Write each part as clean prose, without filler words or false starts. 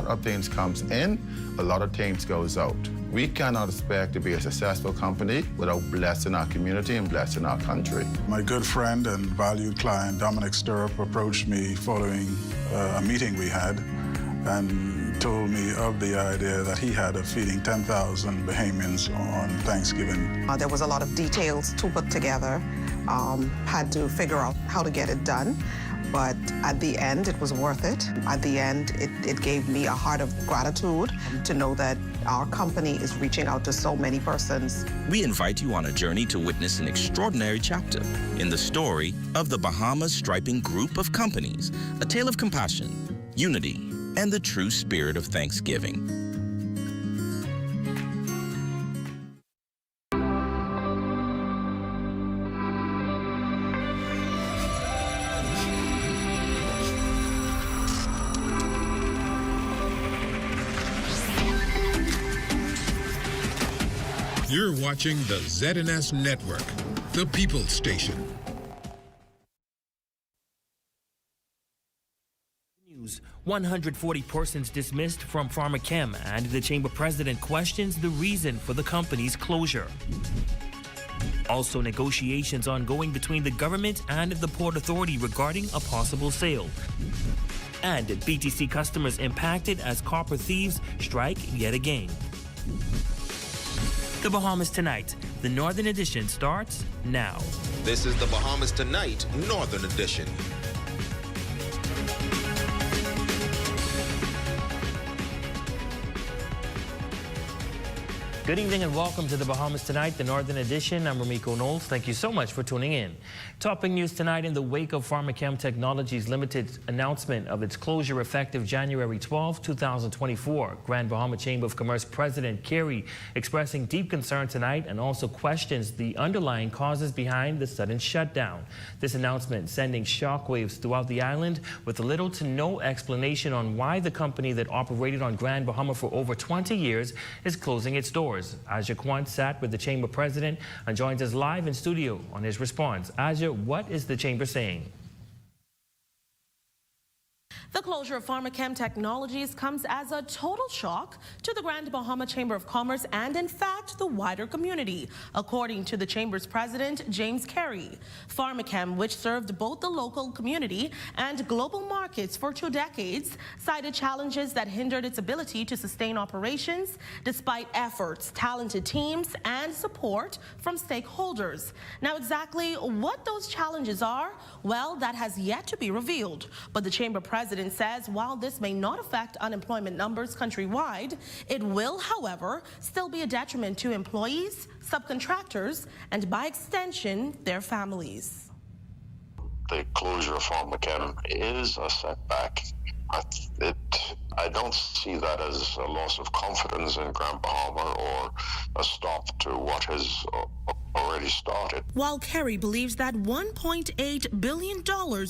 lot of things comes in, a lot of things goes out. We cannot expect to be a successful company without blessing our community and blessing our country. My good friend and valued client, Dominic Stirrup, approached me following a meeting we had and told me of the idea that he had of feeding 10,000 Bahamians on Thanksgiving. There was a lot of details to put together, had to figure out how to get it done. But at the end, it was worth it. At the end, it gave me a heart of gratitude to know that our company is reaching out to so many persons. We invite you on a journey to witness an extraordinary chapter in the story of the Bahamas Striping Group of Companies, a tale of compassion, unity, and the true spirit of Thanksgiving. You're watching the ZNS Network, the People's Station. 140 persons dismissed from Pharmac Cam, and the chamber president questions the reason for the company's closure. Also, negotiations ongoing between the government and the Port Authority regarding a possible sale. And BTC customers impacted as copper thieves strike yet again. The Bahamas Tonight, the Northern Edition starts now. This is the Bahamas Tonight, Northern Edition. Good evening and welcome to the Bahamas Tonight, the Northern Edition. I'm Ramiko Knowles. Thank you so much for tuning in. Topping news tonight in the wake of Pharmac Cam Technologies Limited announcement of its closure effective January 12, 2024. Grand Bahama Chamber of Commerce President Kerry expressing deep concern tonight and also questions the underlying causes behind the sudden shutdown. This announcement sending shockwaves throughout the island with little to no explanation on why the company that operated on Grand Bahama for over 20 years is closing its doors. Aja Kwan sat with the Chamber President and joins us live in studio on his response. Aja, what is the Chamber saying? The closure of Pharmac Cam Technologies comes as a total shock to the Grand Bahama Chamber of Commerce and, in fact, the wider community, according to the Chamber's president, James Carey. Pharmac Cam, which served both the local community and global markets for 2 decades, cited challenges that hindered its ability to sustain operations despite efforts, talented teams, and support from stakeholders. Now, exactly what those challenges are, well, that has yet to be revealed. But the Chamber president says while this may not affect unemployment numbers countrywide, it will, however, still be a detriment to employees, subcontractors, and by extension, their families. The closure of Pharmac Cam is a setback. I don't see that as a loss of confidence in Grand Bahama or a stop to what has already started. While Kerry believes that $1.8 billion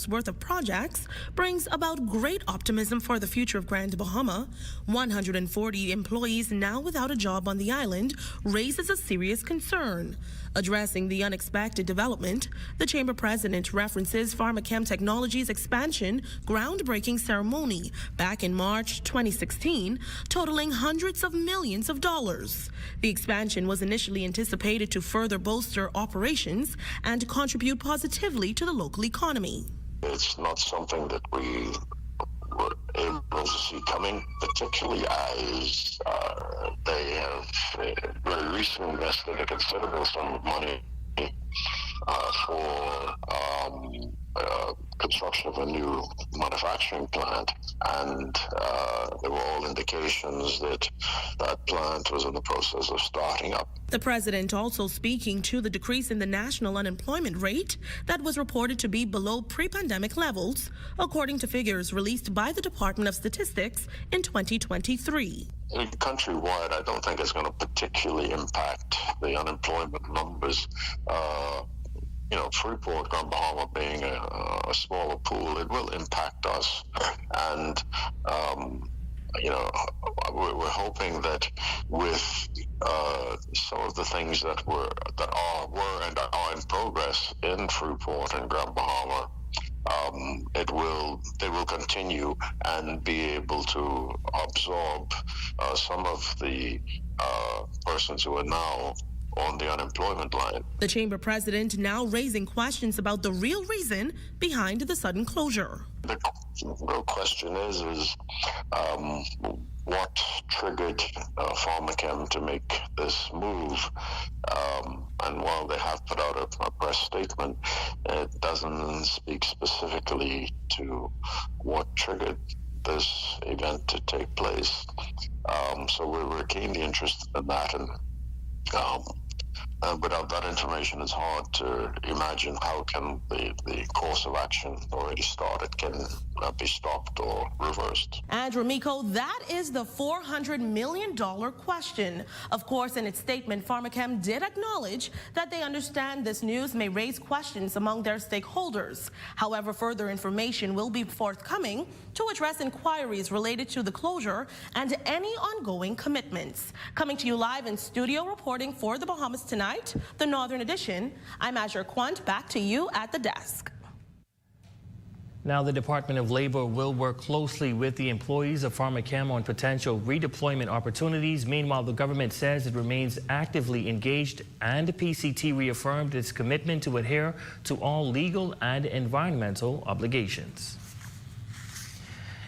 worth of projects brings about great optimism for the future of Grand Bahama, 140 employees now without a job on the island raises a serious concern. Addressing the unexpected development, the Chamber President references Pharmac Cam Technologies' expansion groundbreaking ceremony back in March 2016, totaling hundreds of millions of dollars. The expansion was initially anticipated to further bolster operations and contribute positively to the local economy. It's not something that we were able to see coming, particularly as they have very recently invested a considerable sum of money for construction of a new manufacturing plant, and there were all indications that that plant was in the process of starting up. The president also speaking to the decrease in the national unemployment rate that was reported to be below pre-pandemic levels, according to figures released by the Department of Statistics in 2023. Countrywide, I don't think it's going to particularly impact the unemployment numbers. Freeport, Grand Bahama being a smaller pool, it will impact us. And, we're hoping that with some of the things that were and are in progress in Freeport and Grand Bahama, they will continue and be able to absorb some of the persons who are now on the unemployment line. The chamber president now raising questions about the real reason behind the sudden closure. The question is what triggered Pharmac Cam to make this move? And while they have put out a press statement, it doesn't speak specifically to what triggered this event to take place. So we're keenly interested in that, and without that information, it's hard to imagine how can the course of action already started can be stopped or reversed. And Ramiko, that is the $400 million question. Of course, in its statement, Pharmac Cam did acknowledge that they understand this news may raise questions among their stakeholders. However, further information will be forthcoming to address inquiries related to the closure and any ongoing commitments. Coming to you live in studio reporting for the Bahamas Tonight, the Northern Edition, I'm Azure Quant. Back to you at the desk. Now, the Department of Labor will work closely with the employees of Pharmac Cam on potential redeployment opportunities. Meanwhile, the government says it remains actively engaged, and the PCT reaffirmed its commitment to adhere to all legal and environmental obligations.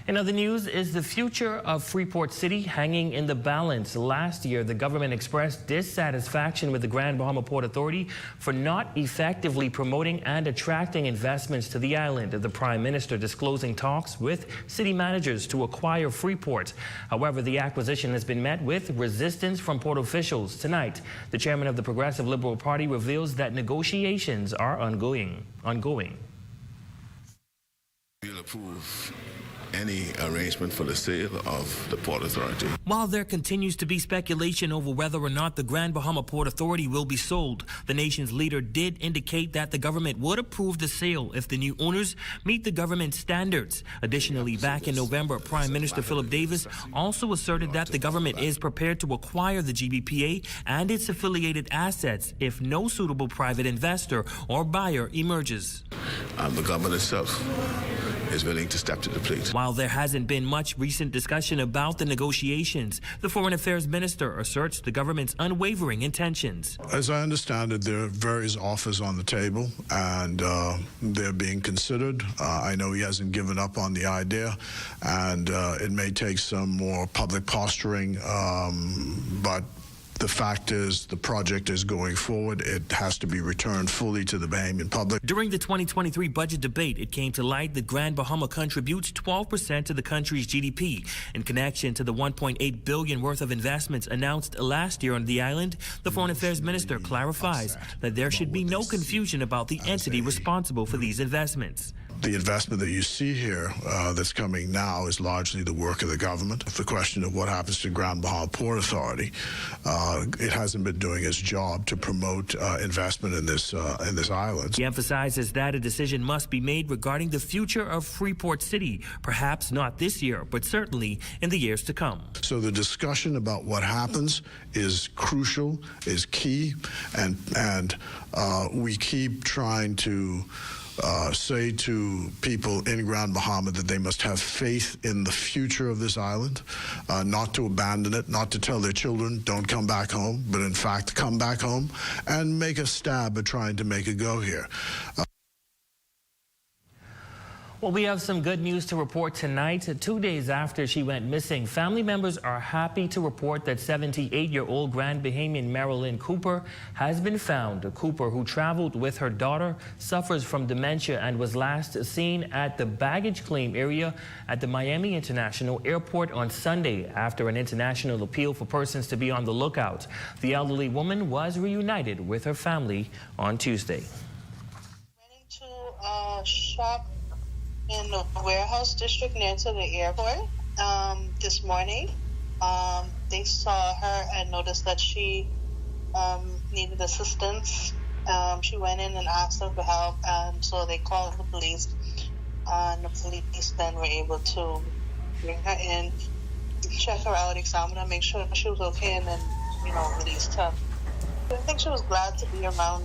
In other news, is the future of Freeport City hanging in the balance? Last year, the government expressed dissatisfaction with the Grand Bahama Port Authority for not effectively promoting and attracting investments to the island. The Prime Minister disclosing talks with city managers to acquire Freeport. However, the acquisition has been met with resistance from port officials. Tonight, the chairman of the Progressive Liberal Party reveals that negotiations are ongoing. We'll approve any arrangement for the sale of the Port Authority. While there continues to be speculation over whether or not the Grand Bahama Port Authority will be sold, the nation's leader did indicate that the government would approve the sale if the new owners meet the government standards. Additionally, back in November, Prime Minister Philip Davis also asserted that the government is prepared to acquire the GBPA and its affiliated assets if no suitable private investor or buyer emerges. The government itself is willing to step to the plate. While there hasn't been much recent discussion about the negotiations, the Foreign Affairs Minister asserts the government's unwavering intentions. As I understand it, there are various offers on the table, and they're being considered. I know he hasn't given up on the idea, and it may take some more public posturing, but the fact is the project is going forward. It has to be returned fully to the Bahamian public. During the 2023 budget debate, it came to light that Grand Bahama contributes 12% to the country's GDP. In connection to the $1.8 billion worth of investments announced last year on the island, the Foreign Affairs Minister clarifies that there should be no confusion about the entity responsible for these investments. The investment that you see here that's coming now is largely the work of the government. The question of what happens to Grand Bahama Port Authority, it hasn't been doing its job to promote investment in this island. He emphasizes that a decision must be made regarding the future of Freeport City, perhaps not this year, but certainly in the years to come. So the discussion about what happens is crucial, is key, and we keep trying to say to people in Grand Bahama that they must have faith in the future of this island, not to abandon it, not to tell their children, don't come back home, but in fact come back home and make a stab at trying to make a go here. Well, we have some good news to report tonight. 2 days after she went missing, family members are happy to report that 78-year-old Grand Bahamian Marilyn Cooper has been found. Cooper, who traveled with her daughter, suffers from dementia and was last seen at the baggage claim area at the Miami International Airport on Sunday after an international appeal for persons to be on the lookout. The elderly woman was reunited with her family on Tuesday. Went into a shop in the warehouse district near to the airport this morning. They saw her and noticed that she needed assistance. She went in and asked them for help, and so they called the police. And the police then were able to bring her in, check her out, examine her, make sure she was okay, and then, released her. I think she was glad to be around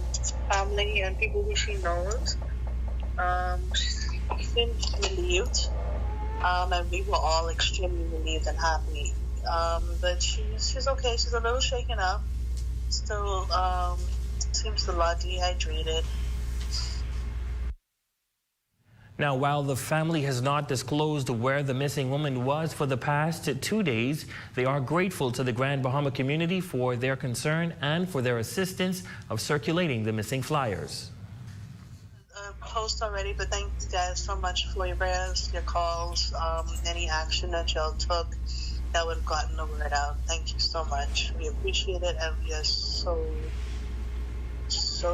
family and people who she knows. extremely relieved, and we were all extremely relieved and happy. But she's okay. She's a little shaken up. Still seems a lot dehydrated. Now, while the family has not disclosed where the missing woman was for the past 2 days, they are grateful to the Grand Bahama community for their concern and for their assistance of circulating the missing flyers. Post already, but thank you guys so much for your prayers, your calls, any action that y'all took that would have gotten the word out. Thank you so much. We appreciate it, and we are so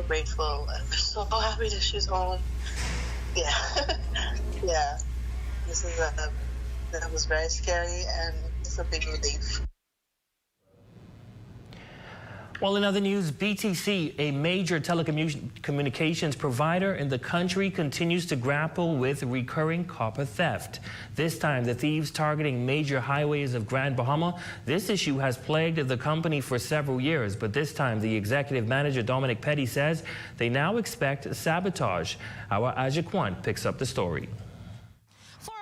grateful, and we're so happy that she's home. Yeah, yeah. That was very scary, and it's a big relief. Well, in other news, BTC, a major telecommunications provider in the country, continues to grapple with recurring copper theft. This time, the thieves targeting major highways of Grand Bahama. This issue has plagued the company for several years, but this time, the executive manager, Dominic Petty, says they now expect sabotage. Our Ajaquan picks up the story.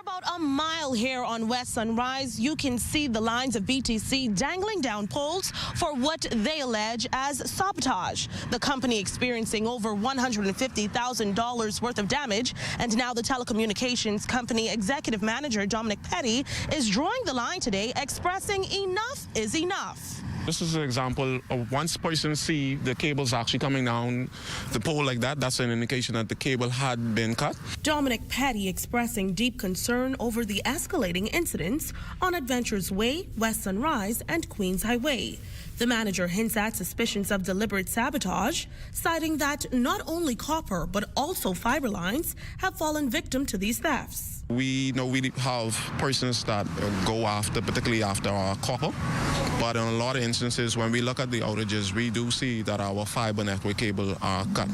About a mile here on West Sunrise, you can see the lines of BTC dangling down poles for what they allege as sabotage. The company experiencing over $150,000 worth of damage, and now the telecommunications company executive manager Dominic Petty is drawing the line today, expressing enough is enough. This is an example of once person see the cables actually coming down the pole like that, that's an indication that the cable had been cut. Dominic Petty expressing deep concern over the escalating incidents on Adventures Way, West Sunrise, and Queens Highway. The manager hints at suspicions of deliberate sabotage, citing that not only copper but also fiber lines have fallen victim to these thefts. We know we have persons that go after, particularly after our copper, but in a lot of instances when we look at the outages, we do see that our fiber network cable are cut.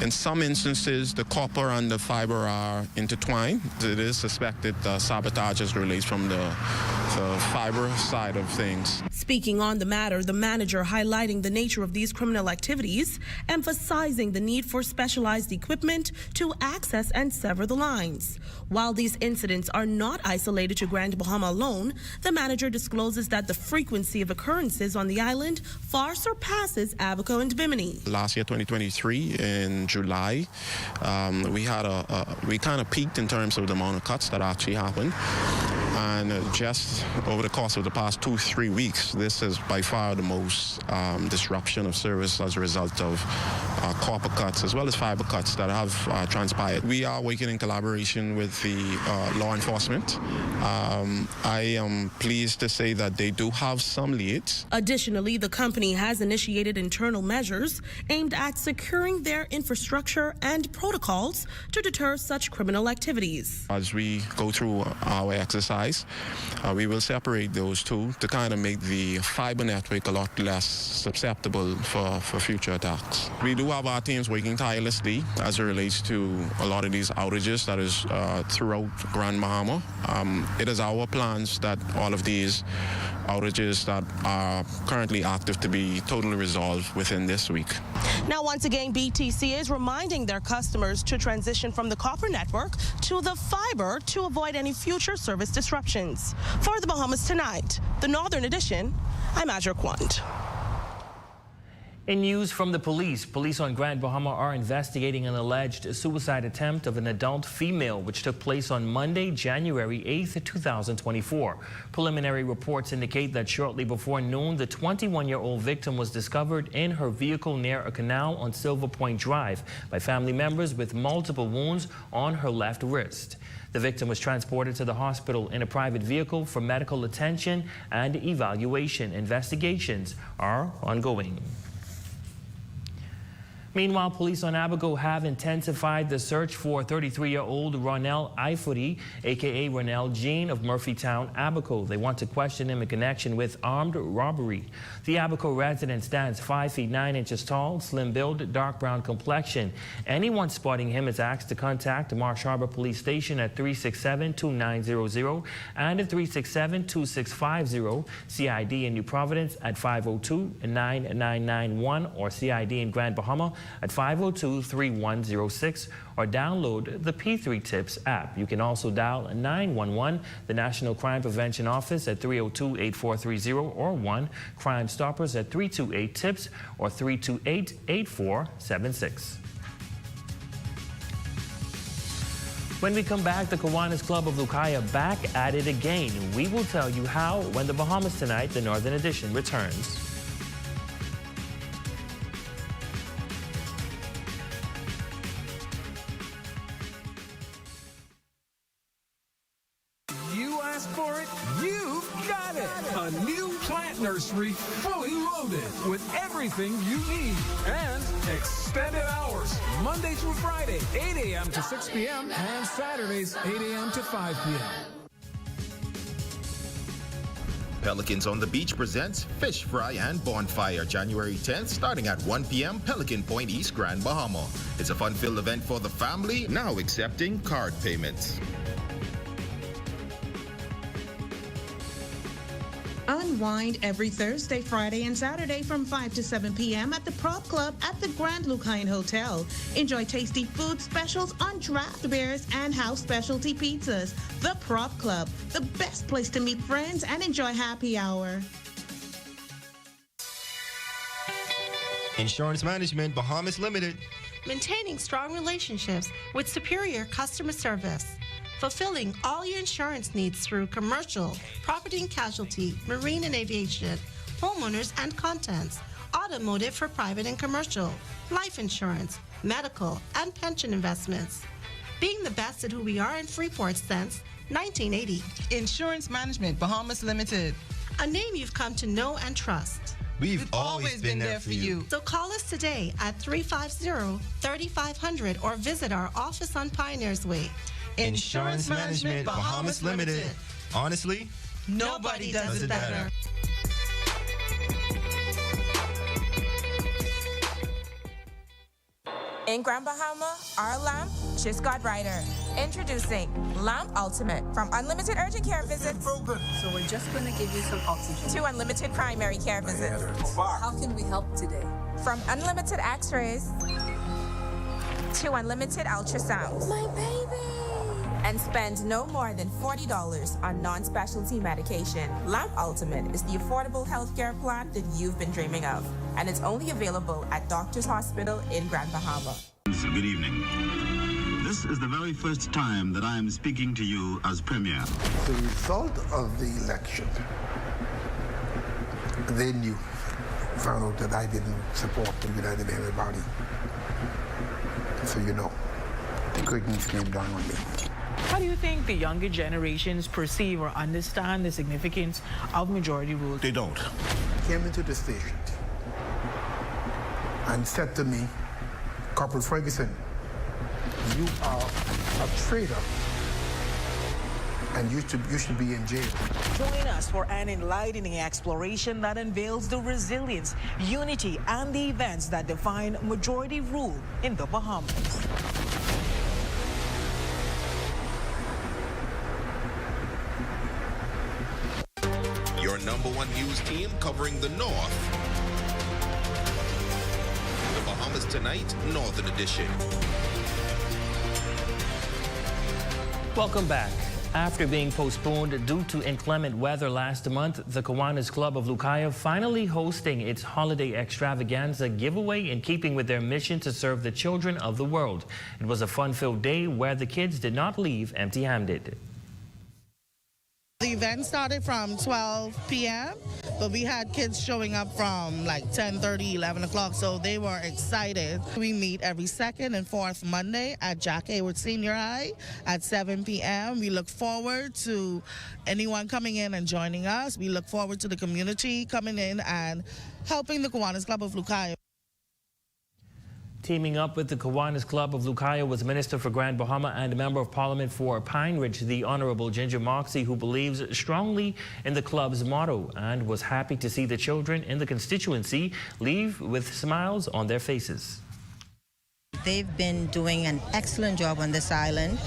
In some instances, the copper and the fiber are intertwined. It is suspected sabotage is released from the fiber side of things. Speaking on the matter, the manager highlighting the nature of these criminal activities, emphasizing the need for specialized equipment to access and sever the lines. While these incidents are not isolated to Grand Bahama alone, the manager discloses that the frequency of occurrences on the island far surpasses Abaco and Bimini. Last year, 2023, in July, we kind of peaked in terms of the amount of cuts that actually happened. And just over the course of the past 2-3 weeks, this is by far the most disruption of service as a result of copper cuts as well as fiber cuts that have transpired. We are working in collaboration with the law enforcement. I am pleased to say that they do have some leads. Additionally, the company has initiated internal measures aimed at securing their infrastructure and protocols to deter such criminal activities. As we go through our exercise, we will separate those two to kind of make the fiber network a lot less susceptible for future attacks. We do have our teams working tirelessly as it relates to a lot of these outages that is throughout Grand Bahama. It is our plans that all of these outages that are currently active to be totally resolved within this week. Now, once again, BTC is reminding their customers to transition from the copper network to the fiber to avoid any future service disruptions. For the Bahamas Tonight, the Northern Edition, I'm Azure Quant. In news from the police on Grand Bahama are investigating an alleged suicide attempt of an adult female which took place on Monday, January 8th, 2024. Preliminary reports indicate that shortly before noon, the 21-year-old victim was discovered in her vehicle near a canal on Silver Point Drive by family members with multiple wounds on her left wrist. The victim was transported to the hospital in a private vehicle for medical attention and evaluation. Investigations are ongoing. Meanwhile, police on Abaco have intensified the search for 33-year-old Ronell Ifuri, a.k.a. Ronell Jean of Murphytown, Abaco. They want to question him in connection with armed robbery. The Abaco resident stands 5 feet 9 inches tall, slim build, dark brown complexion. Anyone spotting him is asked to contact Marsh Harbor Police Station at 367-2900 and at 367-2650, CID in New Providence at 502-9991 or CID in Grand Bahama at 502-3106 or download the P3 Tips app. You can also dial 911, the National Crime Prevention Office at 302-8430 or 1 Crime Stoppers at 328-TIPS or 328-8476. When we come back, the Kiwanis Club of Lucaya back at it again. We will tell you how when the Bahamas Tonight, the Northern Edition, returns. You asked for it, you've got it. A new plant nursery, fully loaded with everything you need and extended hours. Monday through Friday, 8 a.m. to 6 p.m. and Saturdays, 8 a.m. to 5 p.m. Pelicans on the Beach presents Fish Fry and Bonfire, January 10th, starting at 1 p.m. Pelican Point East, Grand Bahama. It's a fun-filled event for the family, now accepting card payments. Unwind every Thursday, Friday, and Saturday from 5 to 7 p.m. at the Prop Club at the Grand Lucayan Hotel. Enjoy tasty food specials on draft beers and house specialty pizzas. The Prop Club, the best place to meet friends and enjoy happy hour. Insurance Management Bahamas Limited. Maintaining strong relationships with superior customer service. Fulfilling all your insurance needs through commercial, property and casualty, marine and aviation, homeowners and contents, automotive for private and commercial, life insurance, medical, and pension investments. Being the best at who we are in Freeport since 1980. Insurance Management Bahamas Limited. A name you've come to know and trust. We've always been there for you. So call us today at 350-3500 or visit our office on Pioneers Way. Insurance Management Bahamas Limited. Honestly, nobody does it better. In Grand Bahama, our lamp just got brighter. Introducing Lamp Ultimate. From unlimited urgent care visits. So we're just going to give you some oxygen. To unlimited primary care visits. How can we help today? From unlimited x-rays to unlimited ultrasounds. My baby! And spend no more than $40 on non-specialty medication. Lamp Ultimate is the affordable healthcare plan that you've been dreaming of. And it's only available at Doctors Hospital in Grand Bahama. Good evening. This is the very first time that I am speaking to you as Premier. The result of the election, they found out that I didn't support the United Labour Party. So you know, the curtains came down on me. How do you think the younger generations perceive or understand the significance of majority rule? They don't. Came into the station and said to me, Corporal Ferguson, you are a traitor and you should be in jail. Join us for an enlightening exploration that unveils the resilience, unity, and the events that define majority rule in the Bahamas. Your #1 news team covering the North. The Bahamas Tonight, Northern Edition. Welcome back. After being postponed due to inclement weather last month, the Kiwanis Club of Lucaya finally hosting its holiday extravaganza giveaway in keeping with their mission to serve the children of the world. It was a fun-filled day where the kids did not leave empty-handed. The event started from 12 p.m., but we had kids showing up from like 10:30, 11 o'clock, so they were excited. We meet every second and fourth Monday at Jack Hayward Senior High at 7 p.m. We look forward to anyone coming in and joining us. We look forward to the community coming in and helping the Kiwanis Club of Lucaya. Teaming up with the Kiwanis Club of Lucaya was Minister for Grand Bahama and Member of Parliament for Pine Ridge, the Honorable Ginger Moxie, who believes strongly in the club's motto and was happy to see the children in the constituency leave with smiles on their faces. They've been doing an excellent job on this island.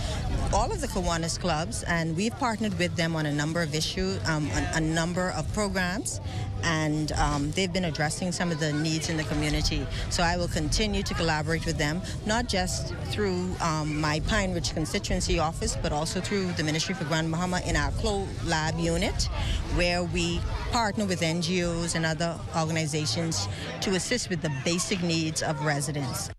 All of the Kiwanis clubs, and we've partnered with them on a number of issues, a number of programs, and they've been addressing some of the needs in the community. So I will continue to collaborate with them, not just through my Pine Ridge constituency office, but also through the Ministry for Grand Bahama in our Clo Lab unit, where we partner with NGOs and other organizations to assist with the basic needs of residents.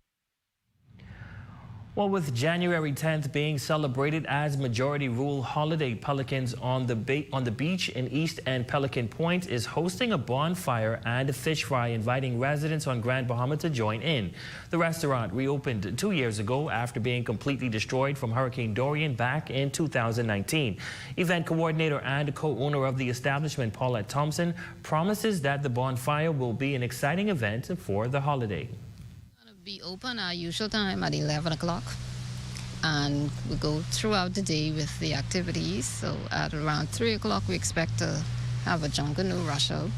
Well, with January 10th being celebrated as Majority Rule holiday, Pelicans on the beach in East End Pelican Point is hosting a bonfire and a fish fry, inviting residents on Grand Bahama to join in. The restaurant reopened 2 years ago after being completely destroyed from Hurricane Dorian back in 2019. Event coordinator and co-owner of the establishment, Paulette Thompson, promises that the bonfire will be an exciting event for the holiday. Be open our usual time at 11 o'clock, and we go throughout the day with the activities. So at around 3 o'clock we expect to have a Junkanoo rush out,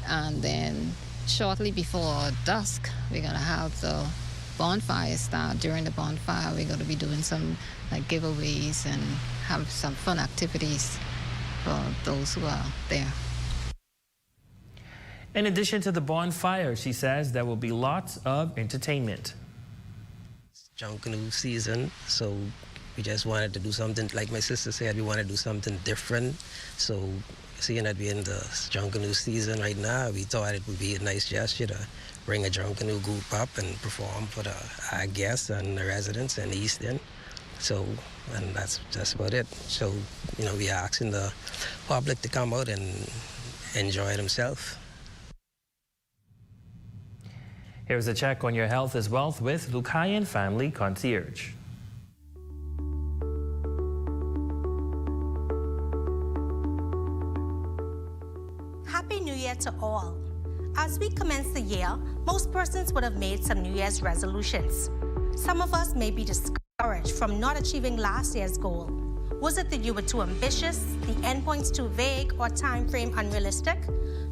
and then shortly before dusk we're going to have the bonfire start. During the bonfire we're going to be doing some giveaways and have some fun activities for those who are there. In addition to the bonfire, she says there will be lots of entertainment. It's Junkanoo season, so we just wanted to do something, like my sister said, we want to do something different. So seeing that we're in the Junkanoo season right now, we thought it would be a nice gesture to bring a Junkanoo group up and perform for our guests and the residents in the East End. So, and that's about it. So, we are asking the public to come out and enjoy themselves. Here's a check on your health is wealth with Lucayan Family Concierge. Happy New Year to all. As we commence the year, most persons would have made some New Year's resolutions. Some of us may be discouraged from not achieving last year's goal. Was it that you were too ambitious, the endpoints too vague, or time frame unrealistic?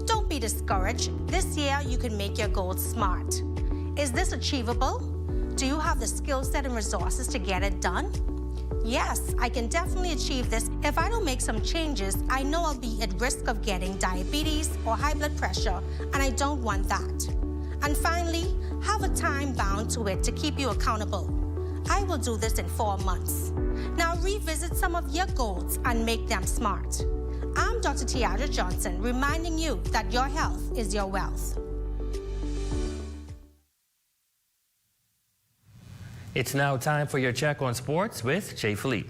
Don't be discouraged. This year, you can make your goals smart. Is this achievable? Do you have the skill set and resources to get it done? Yes, I can definitely achieve this. If I don't make some changes, I know I'll be at risk of getting diabetes or high blood pressure, and I don't want that. And finally, have a time bound to it to keep you accountable. I will do this in 4 months. Now revisit some of your goals and make them smart. I'm Dr. Tiara Johnson, reminding you that your health is your wealth. It's now time for your check on sports with Jay Philippe.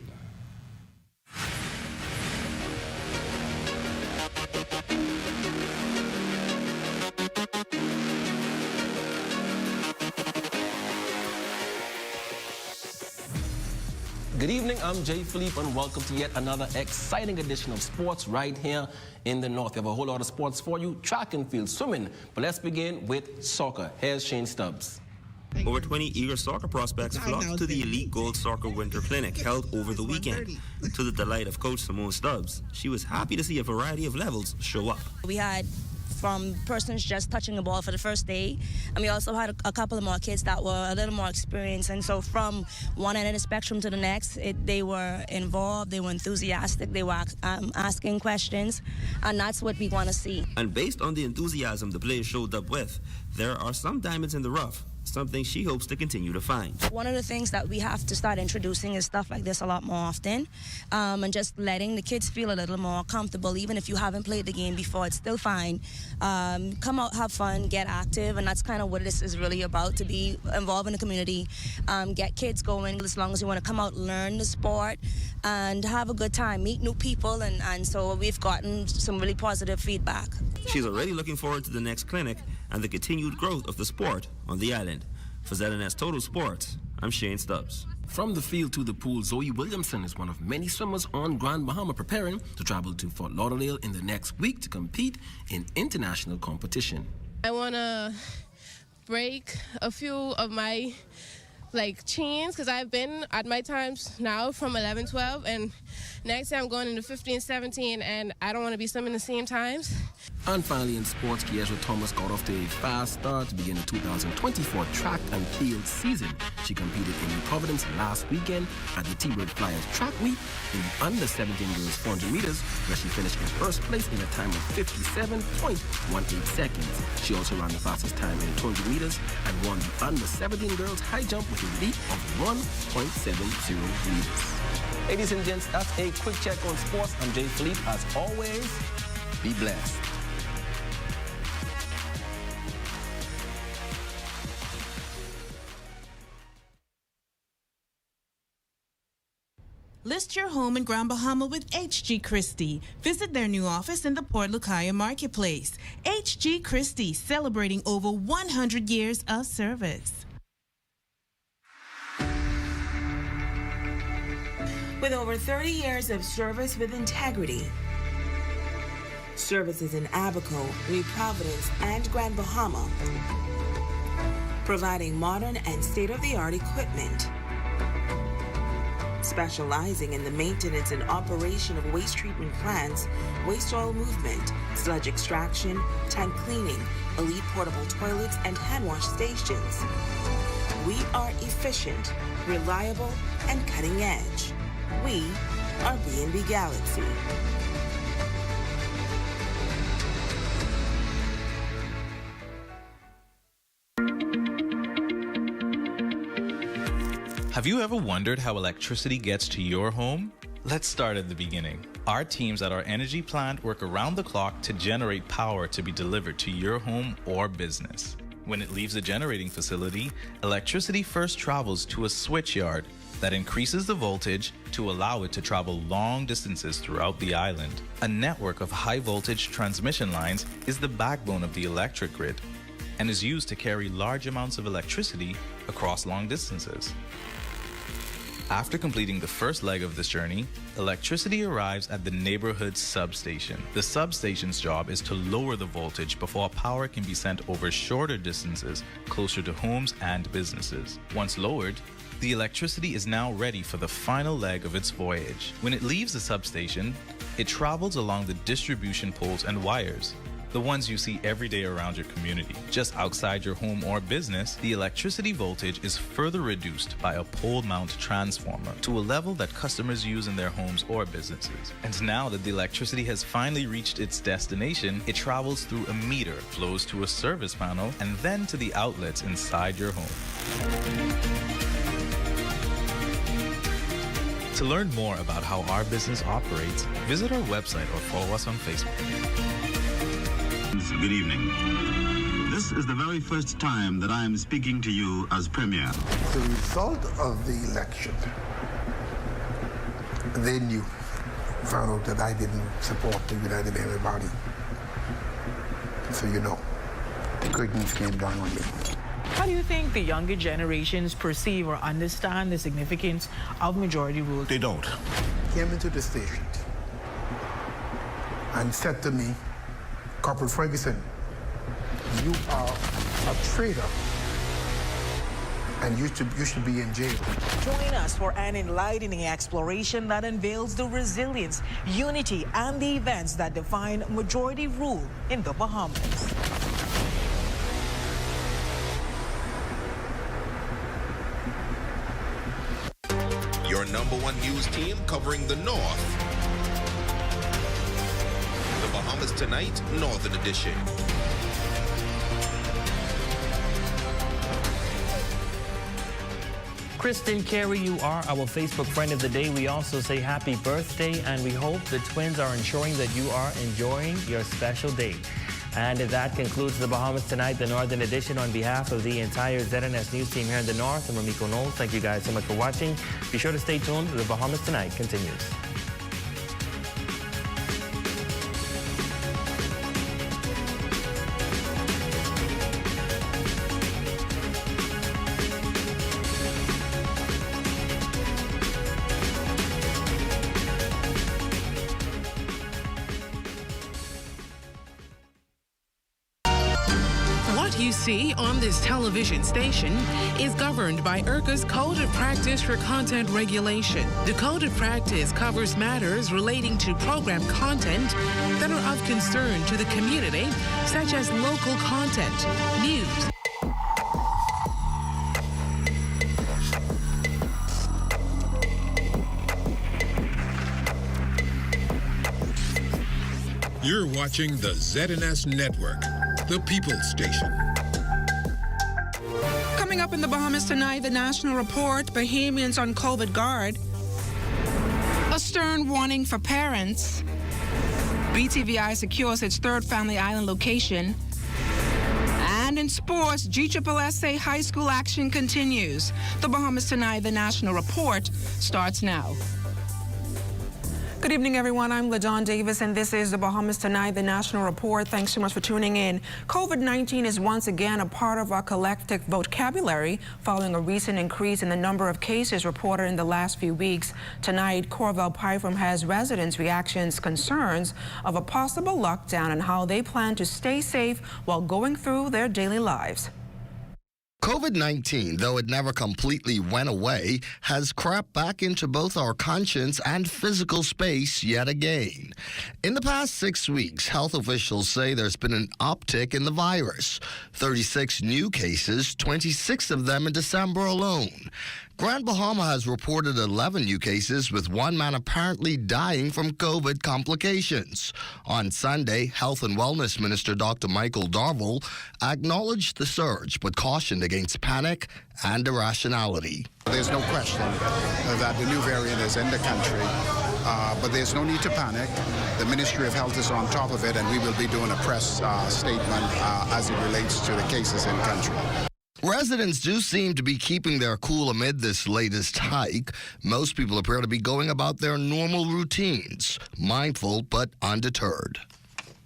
Good evening, I'm Jay Philippe, and welcome to yet another exciting edition of sports right here in the North. We have a whole lot of sports for you, track and field, swimming, but let's begin with soccer. Here's Shane Stubbs. Over 20 eager soccer prospects flocked to the Elite Gold Soccer Winter Clinic held over the weekend. To the delight of Coach Simone Stubbs, she was happy to see a variety of levels show up. We had from persons just touching the ball for the first day, and we also had a couple of more kids that were a little more experienced, and so from one end of the spectrum to the next, they were involved, they were enthusiastic, they were asking questions, and that's what we want to see. And based on the enthusiasm the players showed up with, there are some diamonds in the rough, something she hopes to continue to find. One of the things that we have to start introducing is stuff like this a lot more often, and just letting the kids feel a little more comfortable. Even if you haven't played the game before, it's still fine. Come out, have fun, get active, and that's kind of what this is really about, to be involved in the community, get kids going. As long as you want to come out, learn the sport, and have a good time, meet new people, and so we've gotten some really positive feedback. She's already looking forward to the next clinic and the continued growth of the sport on the island. For ZNS Total Sports, I'm Shane Stubbs. From the field to the pool, Zoe Williamson is one of many swimmers on Grand Bahama preparing to travel to Fort Lauderdale in the next week to compete in international competition. I want to break a few of my like chains, because I've been at my times now from 11, 12, and next time I'm going into 15, 17, and I don't want to be swimming the same times. And finally in sports, Kiesha Thomas got off to a fast start to begin the 2024 track and field season. She competed in Providence last weekend at the T-Bird Flyers track meet in the under 17 girls 400 meters, where she finished in first place in a time of 57.18 seconds. She also ran the fastest time in 200 meters and won the under 17 girls high jump with a leap of 1.70 meters. Ladies and gents, that's a quick check on sports. I'm Jay Philippe. As always, be blessed. List your home in Grand Bahama with H.G. Christie. Visit their new office in the Port Lucaya Marketplace. H.G. Christie, celebrating over 100 years of service. With over 30 years of service with integrity. Services in Abaco, New Providence, and Grand Bahama. Providing modern and state-of-the-art equipment. Specializing in the maintenance and operation of waste treatment plants, waste oil movement, sludge extraction, tank cleaning, elite portable toilets, and hand wash stations. We are efficient, reliable, and cutting edge. We are B&B Galaxy. Have you ever wondered how electricity gets to your home? Let's start at the beginning. Our teams at our energy plant work around the clock to generate power to be delivered to your home or business. When it leaves the generating facility, electricity first travels to a switch yard that increases the voltage to allow it to travel long distances throughout the island. A network of high voltage transmission lines is the backbone of the electric grid and is used to carry large amounts of electricity across long distances. After completing the first leg of this journey, electricity arrives at the neighborhood substation. The substation's job is to lower the voltage before power can be sent over shorter distances closer to homes and businesses. Once lowered, the electricity is now ready for the final leg of its voyage. When it leaves the substation, it travels along the distribution poles and wires, the ones you see every day around your community. Just outside your home or business, the electricity voltage is further reduced by a pole mount transformer to a level that customers use in their homes or businesses. And now that the electricity has finally reached its destination, it travels through a meter, flows to a service panel, and then to the outlets inside your home. To learn more about how our business operates, visit our website or follow us on Facebook. Good evening. This is the very first time that I am speaking to you as Premier. The result of the election, they found out that I didn't support the United Everybody. So you know, the curtains came down on me. How do you think the younger generations perceive or understand the significance of majority rule? They don't. Came into the station and said to me, Corporal Ferguson, you are a traitor and you should be in jail. Join us for an enlightening exploration that unveils the resilience, unity, and the events that define majority rule in the Bahamas. Your #1 news team covering the North. The Bahamas Tonight, Northern Edition. Kristen Carey, you are our Facebook friend of the day. We also say happy birthday, and we hope the twins are ensuring that you are enjoying your special day. And that concludes the Bahamas Tonight, the Northern Edition. On behalf of the entire ZNS News team here in the North, I'm Ramiko Knowles. Thank you guys so much for watching. Be sure to stay tuned. The Bahamas Tonight continues. What you see on this television station is governed by IRCA's Code of Practice for Content Regulation. The Code of Practice covers matters relating to program content that are of concern to the community, such as local content, news, You're watching the ZNS Network, the People's Station. Coming up in the Bahamas tonight, the national report, Bahamians on COVID guard. A stern warning for parents. BTVI secures its third Family Island location. And in sports, GSSA high school action continues. The Bahamas tonight, the national report, starts now. Good evening, everyone. I'm LaDawn Davis, and this is the Bahamas Tonight, the National Report. Thanks so much for tuning in. COVID-19 is once again a part of our collective vocabulary following a recent increase in the number of cases reported in the last few weeks. Tonight, Corval Pyfrom has residents' reactions, concerns of a possible lockdown and how they plan to stay safe while going through their daily lives. COVID-19, though it never completely went away, has crept back into both our conscience and physical space yet again. In the past 6 weeks, health officials say there's been an uptick in the virus. 36 new cases, 26 of them in December alone. Grand Bahama has reported 11 new cases, with one man apparently dying from COVID complications. On Sunday, Health and Wellness Minister Dr. Michael Darville acknowledged the surge, but cautioned against panic and irrationality. There's no question that the new variant is in the country, but there's no need to panic. The Ministry of Health is on top of it, and we will be doing a press statement as it relates to the cases in country. Residents do seem to be keeping their cool amid this latest hike. Most people appear to be going about their normal routines, mindful but undeterred.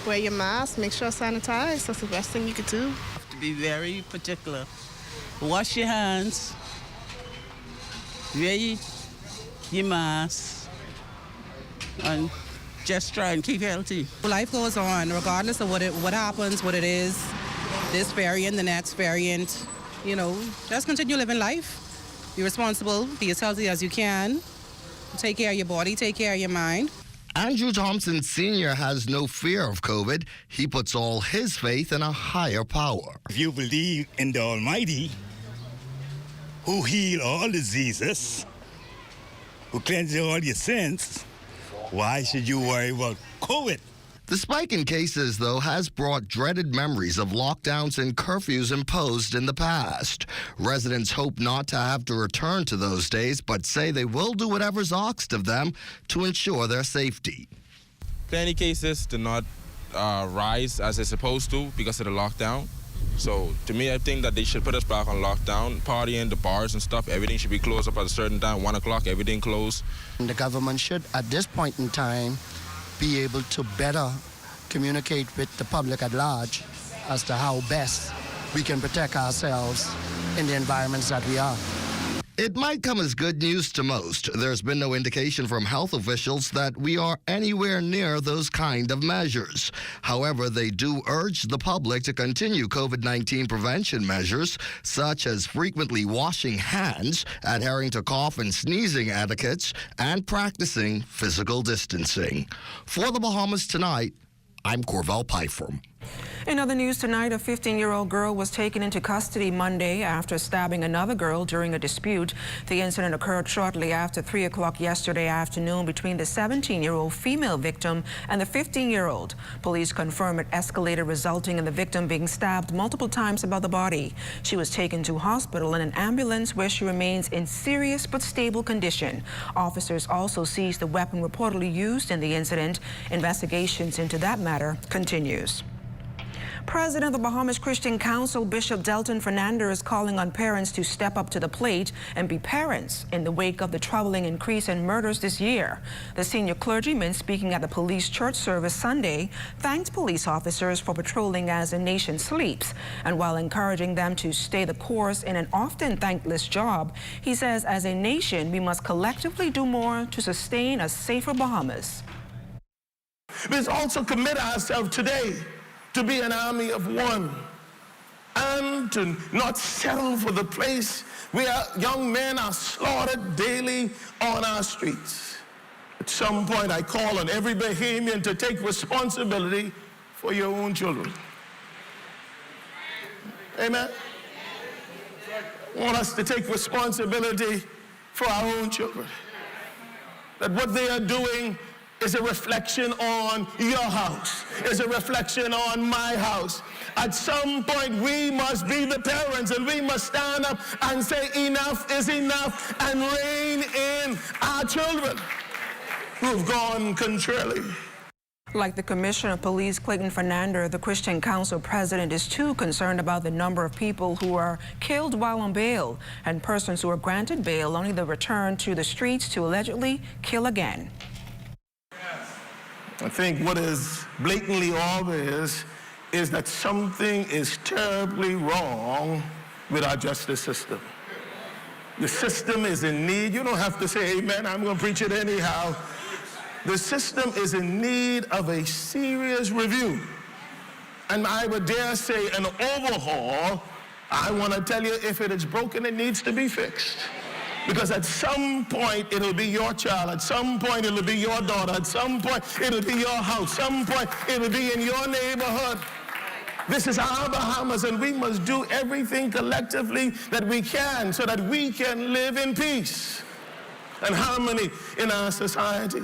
Wear your mask, make sure it's sanitized. That's the best thing you could do. To be very particular. Wash your hands, wear your mask, and just try and keep healthy. Life goes on regardless of what happens, what it is, this variant, the next variant. You know, just continue living life. Be responsible, be as healthy as you can. Take care of your body, take care of your mind. Andrew Thompson Sr. has no fear of COVID. He puts all his faith in a higher power. If you believe in the Almighty, who heal all diseases, who cleanses all your sins, why should you worry about COVID? The spike in cases, though, has brought dreaded memories of lockdowns and curfews imposed in the past. Residents hope not to have to return to those days, but say they will do whatever's asked of them to ensure their safety. Plenty cases do not rise as they're supposed to because of the lockdown. So, to me, I think that they should put us back on lockdown. Partying, the bars and stuff, everything should be closed up at a certain time, 1 o'clock, everything closed. The government should, at this point in time, be able to better communicate with the public at large as to how best we can protect ourselves in the environments that we are. It might come as good news to most. There's been no indication from health officials that we are anywhere near those kind of measures. However, they do urge the public to continue COVID-19 prevention measures, such as frequently washing hands, adhering to cough and sneezing etiquettes, and practicing physical distancing. For the Bahamas Tonight, I'm Corval Pyfrom. In other news tonight, a 15-year-old girl was taken into custody Monday after stabbing another girl during a dispute. The incident occurred shortly after 3 o'clock yesterday afternoon between the 17-year-old female victim and the 15-year-old. Police confirm it escalated, resulting in the victim being stabbed multiple times above the body. She was taken to hospital in an ambulance where she remains in serious but stable condition. Officers also seized the weapon reportedly used in the incident. Investigations into that matter continues. President of the Bahamas Christian Council, Bishop Delton Fernandez, is calling on parents to step up to the plate and be parents in the wake of the troubling increase in murders this year. The senior clergyman, speaking at the police church service Sunday, thanked police officers for patrolling as the nation sleeps. And while encouraging them to stay the course in an often thankless job, he says as a nation, we must collectively do more to sustain a safer Bahamas. Let's also commit ourselves today to be an army of one and to not settle for the place where young men are slaughtered daily on our streets. At some point, I call on every Bahamian to take responsibility for your own children. Amen? I want us to take responsibility for our own children. That what they are doing is a reflection on your house, is a reflection on my house. At some point, we must be the parents, and we must stand up and say enough is enough and rein in our children who've gone contrarily. Like the Commissioner of Police, Clayton Fernandez, the Christian Council president is too concerned about the number of people who are killed while on bail and persons who are granted bail only to return to the streets to allegedly kill again. I think what is blatantly obvious is that something is terribly wrong with our justice system. The system is in need. You don't have to say amen, I'm going to preach it anyhow. The system is in need of a serious review. And I would dare say an overhaul. I want to tell you, if it is broken, it needs to be fixed. Because at some point, it'll be your child. At some point, it'll be your daughter. At some point, it'll be your house. Some point, it'll be in your neighborhood. This is our Bahamas, and we must do everything collectively that we can so that we can live in peace and harmony in our society.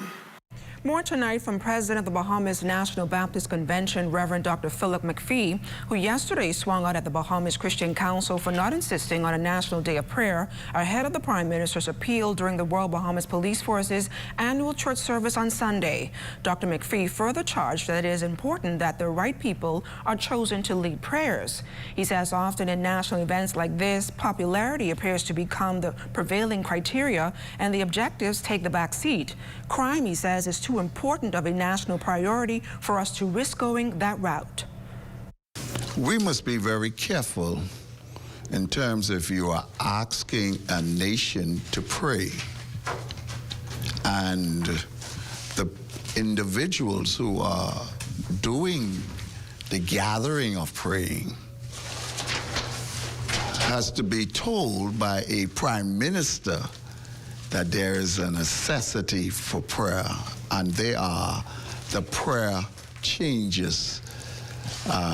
More tonight from President of the Bahamas National Baptist Convention, Reverend Dr. Philip McPhee, who yesterday swung out at the Bahamas Christian Council for not insisting on a National Day of Prayer ahead of the Prime Minister's appeal during the Royal Bahamas Police Force's annual church service on Sunday. Dr. McPhee further charged that it is important that the right people are chosen to lead prayers. He says often in national events like this, popularity appears to become the prevailing criteria and the objectives take the back seat. Crime, he says, is too important of a national priority for us to risk going that route. We must be very careful in terms of you are asking a nation to pray, and the individuals who are doing the gathering of praying has to be told by a prime minister that there is a necessity for prayer, and they are the prayer changes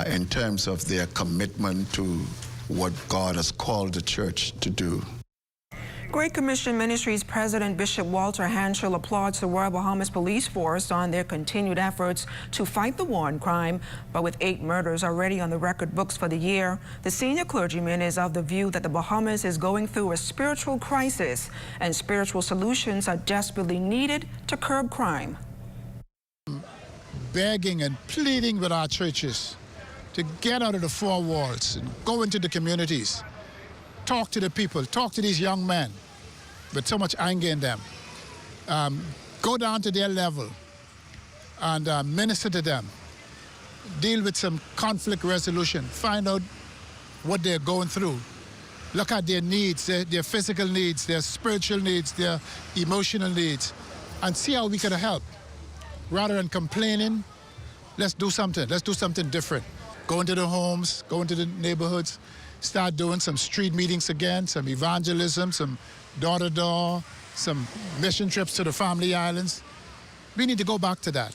in terms of their commitment to what God has called the church to do. Great Commission Ministries President Bishop Walter Hanschel applauds the Royal Bahamas Police Force on their continued efforts to fight the war on crime. But with 8 murders already on the record books for the year, the senior clergyman is of the view that the Bahamas is going through a spiritual crisis and spiritual solutions are desperately needed to curb crime. Begging and pleading with our churches to get out of the 4 walls and go into the communities. Talk to the people, talk to these young men with so much anger in them. Go down to their level and minister to them. Deal with some conflict resolution. Find out what they're going through. Look at their needs, their physical needs, their spiritual needs, their emotional needs, and see how we can help. Rather than complaining, let's do something. Let's do something different. Go into the homes, go into the neighborhoods, start doing some street meetings again, some evangelism, some door-to-door, some mission trips to the family islands. We need to go back to that.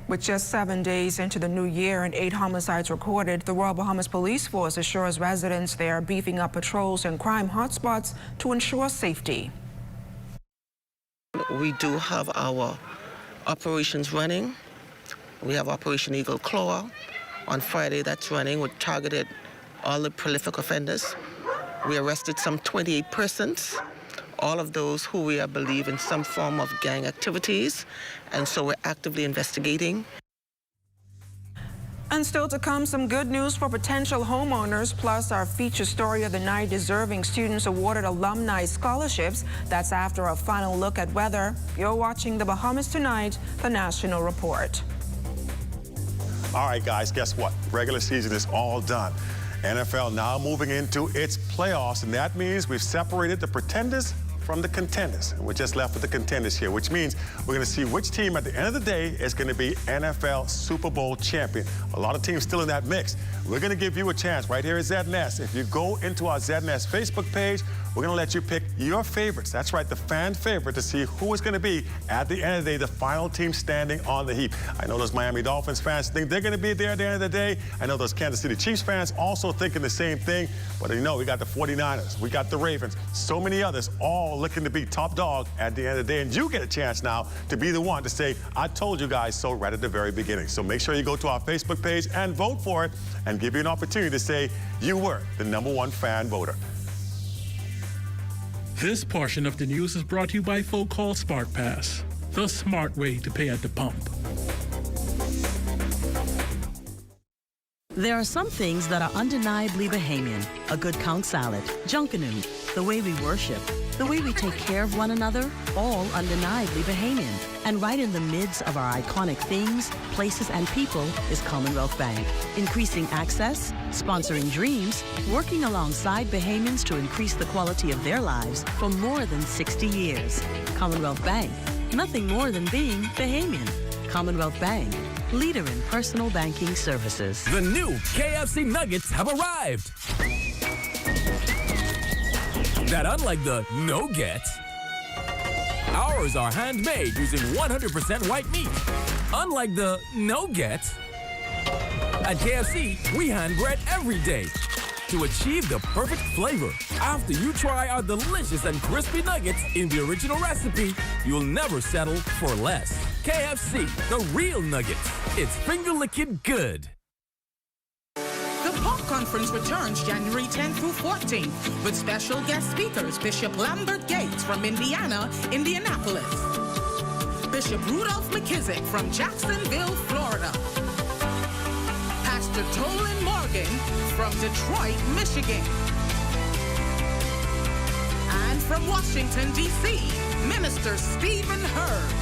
With just 7 days into the new year and 8 homicides recorded, the Royal Bahamas Police Force assures residents they are beefing up patrols and crime hotspots to ensure safety. We do have our operations running. We have Operation Eagle Claw. On Friday, that's running. We targeted all the prolific offenders. We arrested some 28 persons, all of those who we believe in some form of gang activities, and so we're actively investigating. And still to come, some good news for potential homeowners, plus our feature story of the night, deserving students awarded alumni scholarships. That's after a final look at weather. You're watching The Bahamas Tonight, the National Report. All right, guys, guess what? Regular season is all done. NFL now moving into its playoffs, and that means we've separated the pretenders from the contenders. And we're just left with the contenders here, which means we're going to see which team at the end of the day is going to be NFL Super Bowl champion. A lot of teams still in that mix. We're going to give you a chance right here at ZNS. If you go into our ZNS Facebook page, we're going to let you pick your favorites. That's right, the fan favorite, to see who is going to be, at the end of the day, the final team standing on the heap. I know those Miami Dolphins fans think they're going to be there at the end of the day. I know those Kansas City Chiefs fans also thinking the same thing. But you know, we got the 49ers, we got the Ravens, so many others all looking to be top dog at the end of the day. And you get a chance now to be the one to say, I told you guys so right at the very beginning. So make sure you go to our Facebook page and vote for it, and give you an opportunity to say you were the #1 fan voter. This portion of the news is brought to you by folk called Smart Pass, the smart way to pay at the pump. There are some things that are undeniably Bahamian. A good conch salad, junkanoo, the way we worship, the way we take care of one another, all undeniably Bahamian. And right in the midst of our iconic things, places, and people is Commonwealth Bank. Increasing access, sponsoring dreams, working alongside Bahamians to increase the quality of their lives for more than 60 years. Commonwealth Bank, nothing more than being Bahamian. Commonwealth Bank, leader in personal banking services. The new KFC nuggets have arrived. That unlike the no-gets, ours are handmade using 100% white meat. Unlike the no-gets, at KFC, we hand bread every day to achieve the perfect flavor. After you try our delicious and crispy nuggets in the original recipe, you'll never settle for less. KFC, the real nuggets. It's finger-licking good. The POP Conference returns January 10th through 14th with special guest speakers Bishop Lambert Gates from Indiana, Indianapolis, Bishop Rudolph McKissick from Jacksonville, Florida, Pastor Tolan Morgan from Detroit, Michigan, and from Washington, D.C., Minister Stephen Hurd.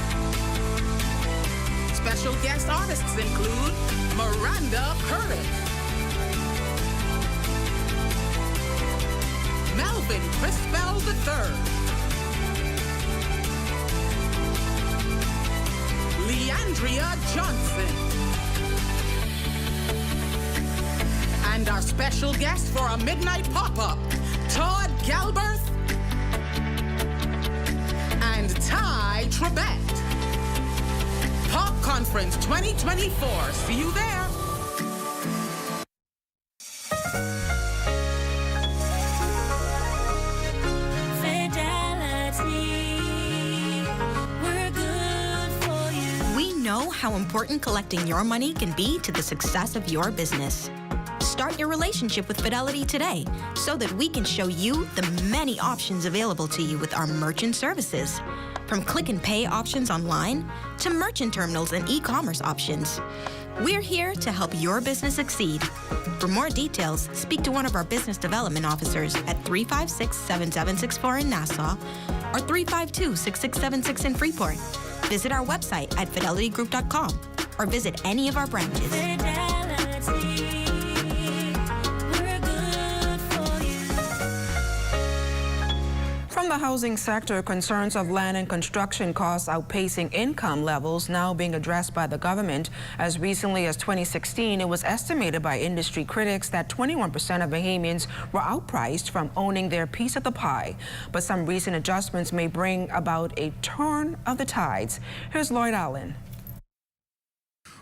Special guest artists include Miranda Curtis, Melvin Crispell III, Leandria Johnson, and our special guest for a midnight pop-up, Todd Galberth and Ty Trebet. Pop Conference 2024. See you there. We know how important collecting your money can be to the success of your business. Start your relationship with Fidelity today so that we can show you the many options available to you with our merchant services. From click and pay options online to merchant terminals and e-commerce options. We're here to help your business succeed. For more details, speak to one of our business development officers at 356-7764 in Nassau or 352-6676 in Freeport. Visit our website at fidelitygroup.com or visit any of our branches. From the housing sector, concerns of land and construction costs outpacing income levels now being addressed by the government. As recently as 2016, it was estimated by industry critics that 21% of Bahamians were outpriced from owning their piece of the pie. But some recent adjustments may bring about a turn of the tides. Here's Lloyd Allen.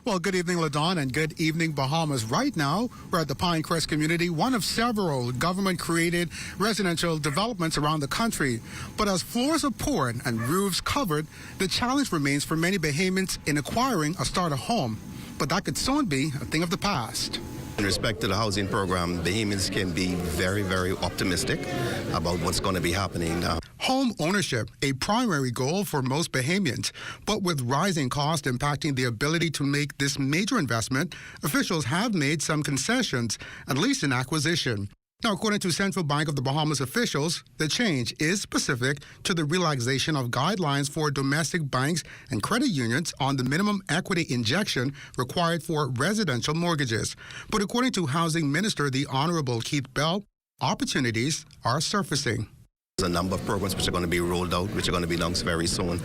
Well, good evening, LaDawn, and good evening, Bahamas. Right now, we're at the Pinecrest community, one of several government-created residential developments around the country. But as floors are poured and roofs covered, the challenge remains for many Bahamians in acquiring a starter home. But that could soon be a thing of the past. In respect to the housing program, Bahamians can be very, very optimistic about what's going to be happening now. Home ownership, a primary goal for most Bahamians, but with rising costs impacting the ability to make this major investment, officials have made some concessions, at least in acquisition. Now, according to Central Bank of the Bahamas officials, the change is specific to the relaxation of guidelines for domestic banks and credit unions on the minimum equity injection required for residential mortgages. But according to Housing Minister, the Honorable Keith Bell, opportunities are surfacing. There's a number of programs which are going to be rolled out, which are going to be announced very soon.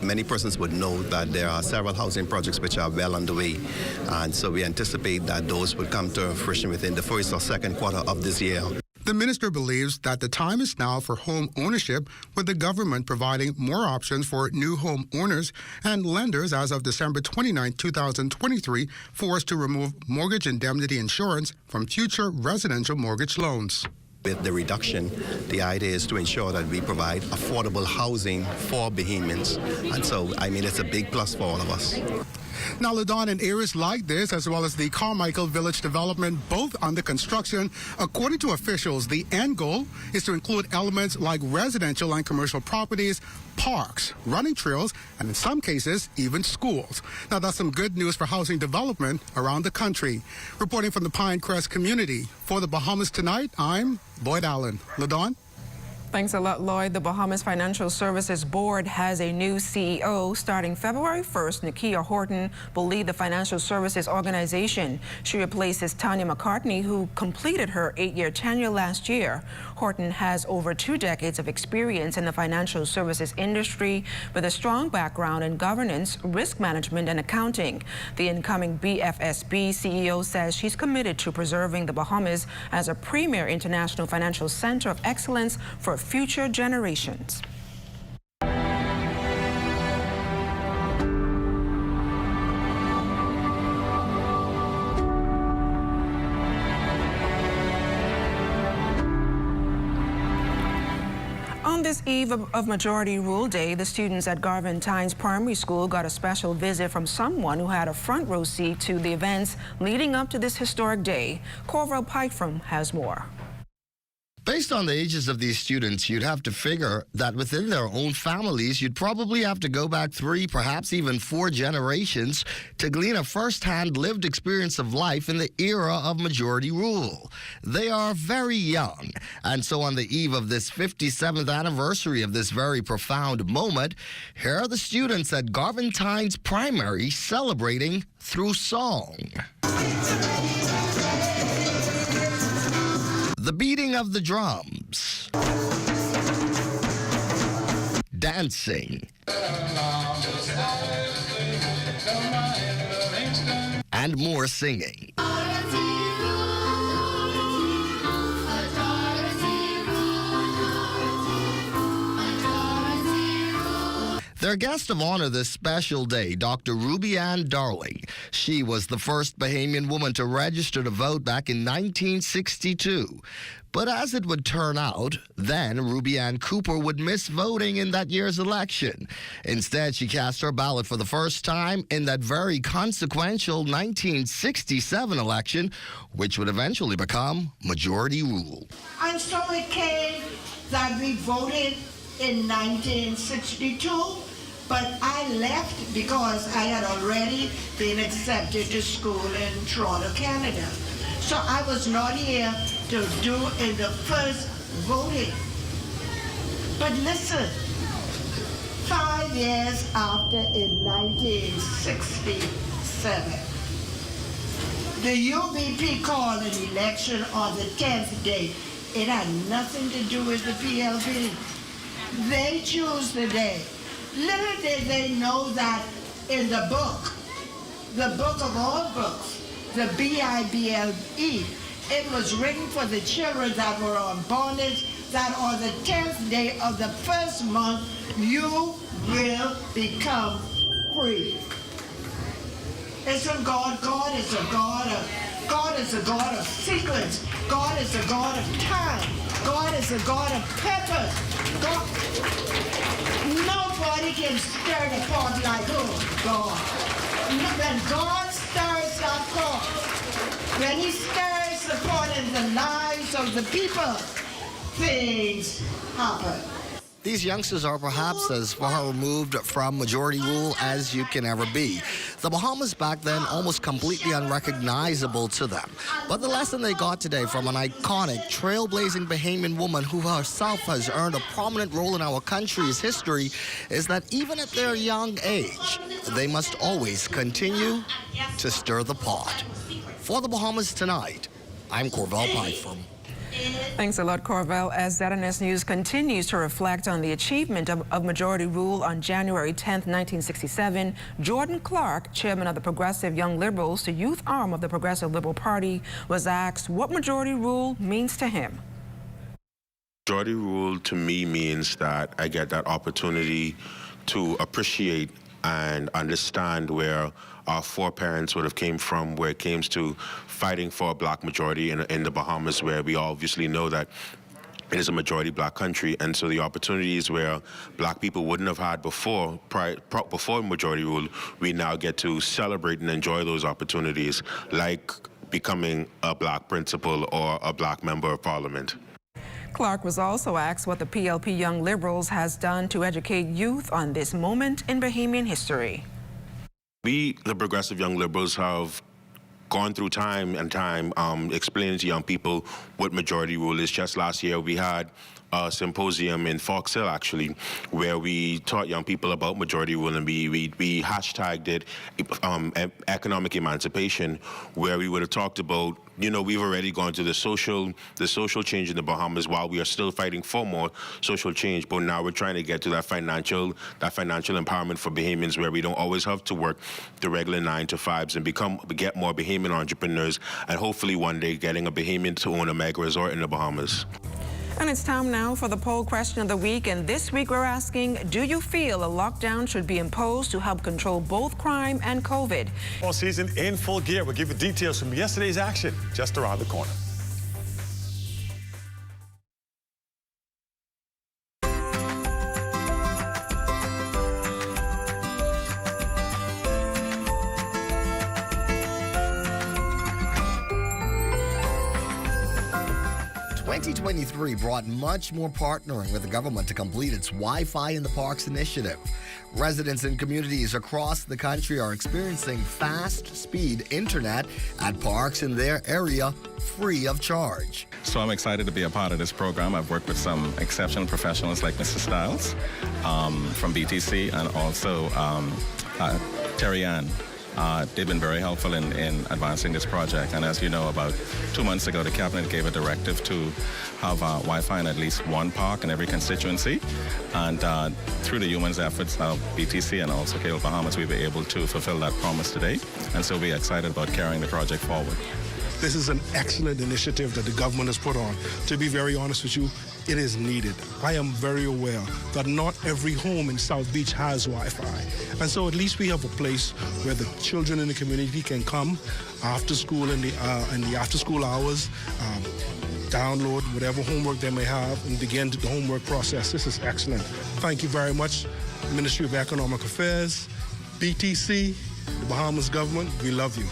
Many persons would know that there are several housing projects which are well underway, and so we anticipate that those would come to fruition within the first or second quarter of this year. The minister believes that the time is now for home ownership, with the government providing more options for new home owners and lenders as of December 29, 2023, forced to remove mortgage indemnity insurance from future residential mortgage loans. With the reduction, the idea is to ensure that we provide affordable housing for Bahamians. And so, it's a big plus for all of us. Now, Ladon, in areas like this, as well as the Carmichael Village development, both under construction, according to officials, the end goal is to include elements like residential and commercial properties, parks, running trails, and in some cases, even schools. Now, that's some good news for housing development around the country. Reporting from the Pinecrest community, for the Bahamas Tonight, I'm Lloyd Allen. Ladon? Thanks a lot, Lloyd. The Bahamas Financial Services Board has a new CEO. Starting February 1st, Nakia Horton will lead the financial services organization. She replaces Tanya McCartney, who completed her 8-year tenure last year. Horton has over 2 decades of experience in the financial services industry with a strong background in governance, risk management, and accounting. The incoming BFSB CEO says she's committed to preserving the Bahamas as a premier international financial center of excellence for future generations. On this eve of Majority Rule Day, the students at Garvin Tynes Primary School got a special visit from someone who had a front row seat to the events leading up to this historic day. Corval Pikefrom has more. Based on the ages of these students, you'd have to figure that within their own families, you'd probably have to go back 3, perhaps even 4 generations to glean a first-hand lived experience of life in the era of majority rule. They are very young, and so on the eve of this 57th anniversary of this very profound moment, here are the students at Garvin Tynes Primary celebrating through song. The beating of the drums, dancing, and more singing. Their guest of honor this special day, Dr. Ruby Ann Darling. She was the first Bahamian woman to register to vote back in 1962. But as it would turn out, then Ruby Ann Cooper would miss voting in that year's election. Instead, she cast her ballot for the first time in that very consequential 1967 election, which would eventually become majority rule. And so it came that we voted in 1962, but I left because I had already been accepted to school in Toronto, Canada. So I was not here to do in the first voting. But listen, 5 years after, in 1967, the UBP called an election on the 10th day. It had nothing to do with the PLP. They choose the day. Little did they know that in the book of all books, the BIBLE, it was written for the children that were on bondage, that on the 10th day of the first month, you will become free. Isn't God? God is a God of sequence. God is a God of time. God is a God of purpose. Nobody can stir the pot like God. When God stirs that pot, when he stirs the pot in the lives of the people, things happen. These youngsters are perhaps as far removed from majority rule as you can ever be. The Bahamas back then almost completely unrecognizable to them. But the lesson they got today from an iconic, trailblazing Bahamian woman who herself has earned a prominent role in our country's history is that even at their young age, they must always continue to stir the pot. For the Bahamas Tonight, I'm Corval Pikefrom. Thanks a lot, Corvell. As ZNS News continues to reflect on the achievement of majority rule on January 10th, 1967, Jordan Clark, chairman of the Progressive Young Liberals, the youth arm of the Progressive Liberal Party, was asked what majority rule means to him. Majority rule to me means that I get that opportunity to appreciate and understand where our foreparents would have came from, where it came to fighting for a black majority in the Bahamas, where we obviously know that it is a majority black country, and so the opportunities where black people wouldn't have had before majority rule, we now get to celebrate and enjoy those opportunities, like becoming a black principal or a black member of parliament. Clark was also asked what the PLP Young Liberals has done to educate youth on this moment in Bahamian history. We, the Progressive Young Liberals, have gone through time and time explaining to young people what majority rule is. Just last year, we had a symposium in Fox Hill, actually, where we taught young people about majority rule, and we hashtagged it economic emancipation, where we would have talked about, you know, we've already gone to the social change in the Bahamas while we are still fighting for more social change, but now we're trying to get to that financial empowerment for Bahamians, where we don't always have to work the regular 9-to-5s and get more Bahamian entrepreneurs, and hopefully one day getting a Bahamian to own a mega resort in the Bahamas. And it's time now for the poll question of the week. And this week we're asking, do you feel a lockdown should be imposed to help control both crime and COVID? Fall season in full gear. We'll give you details from yesterday's action just around the corner. '23 brought much more partnering with the government to complete its Wi-Fi in the Parks initiative. Residents in communities across the country are experiencing fast-speed internet at parks in their area free of charge. So I'm excited to be a part of this program. I've worked with some exceptional professionals like Mr. Stiles from BTC, and also Terry Ann. They've been very helpful in advancing this project. And as you know, about 2 months ago, the Cabinet gave a directive to have Wi-Fi in at least one park in every constituency. And through the humans' efforts of BTC and also KL Bahamas, we were able to fulfill that promise today. And so we're excited about carrying the project forward. This is an excellent initiative that the government has put on. To be very honest with you, it is needed. I am very aware that not every home in South Beach has Wi-Fi. And so at least we have a place where the children in the community can come after school in the after-school hours, download whatever homework they may have and begin the homework process. This is excellent. Thank you very much, Ministry of Economic Affairs, BTC, the Bahamas government. We love you.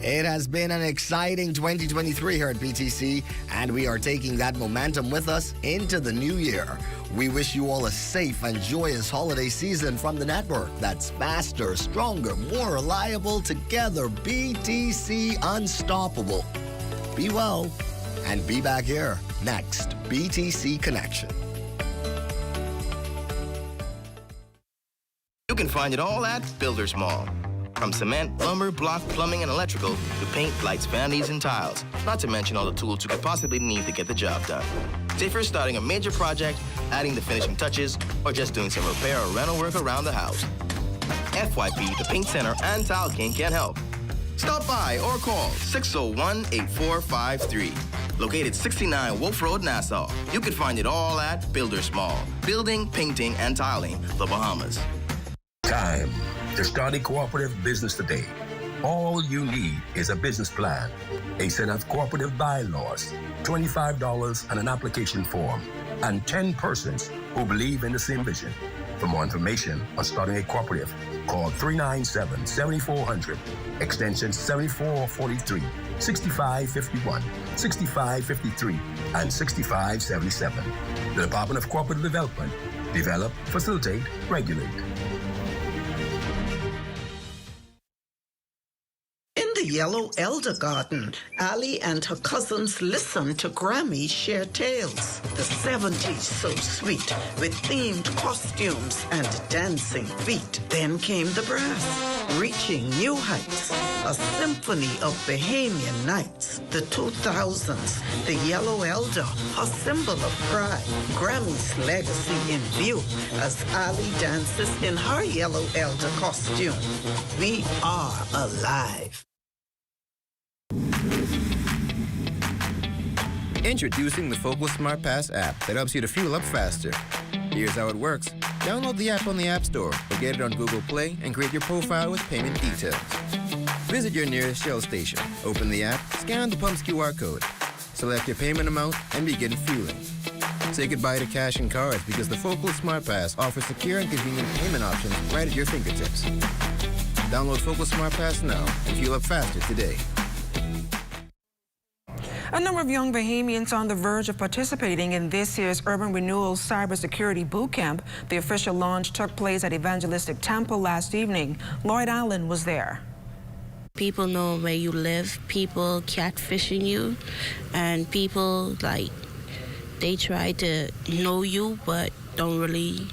It has been an exciting 2023 here at BTC, and we are taking that momentum with us into the new year. We wish you all a safe and joyous holiday season from the network that's faster, stronger, more reliable, together. BTC Unstoppable. Be well, and be back here next. BTC Connection. You can find it all at Builders Mall. From cement, lumber, block, plumbing, and electrical to paint, lights, vanities, and tiles. Not to mention all the tools you could possibly need to get the job done. So if you're starting a major project, adding the finishing touches, or just doing some repair or rental work around the house, FYP, the Paint Center, and Tile King can help. Stop by or call 601-8453. Located 69 Wolf Road, Nassau. You can find it all at Builders Mall. Building, painting, and tiling, the Bahamas. Time to start a cooperative business today. All you need is a business plan, a set of cooperative bylaws, $25 and an application form, and 10 persons who believe in the same vision. For more information on starting a cooperative, call 397-7400, extension 7443, 6551, 6553, and 6577. The Department of Cooperative Development. Develop, facilitate, regulate. The yellow elder garden, Ali and her cousins listened to Grammy share tales. The 70s so sweet, with themed costumes and dancing feet. Then came the brass. reaching new heights. A symphony of Bahamian nights. The 2000s, the Yellow Elder, a symbol of pride. Grammy's legacy in view as Ali dances in her Yellow Elder costume. We are alive. Introducing the Focal Smart Pass app that helps you to fuel up faster. Here's how it works. Download the app on the App Store or get it on Google Play and create your profile with payment details. Visit your nearest Shell station, open the app, scan the pump's QR code, select your payment amount, and begin fueling. Say goodbye to cash and cards because the Focal Smart Pass offers secure and convenient payment options right at your fingertips. Download Focal Smart Pass now and fuel up faster today. A number of young Bahamians on the verge of participating in this year's Urban Renewal Cybersecurity Bootcamp. The official launch took place at Evangelistic Temple last evening. Lloyd Allen was there. People know where you live, people catfishing you, and people, they try to know you, but don't really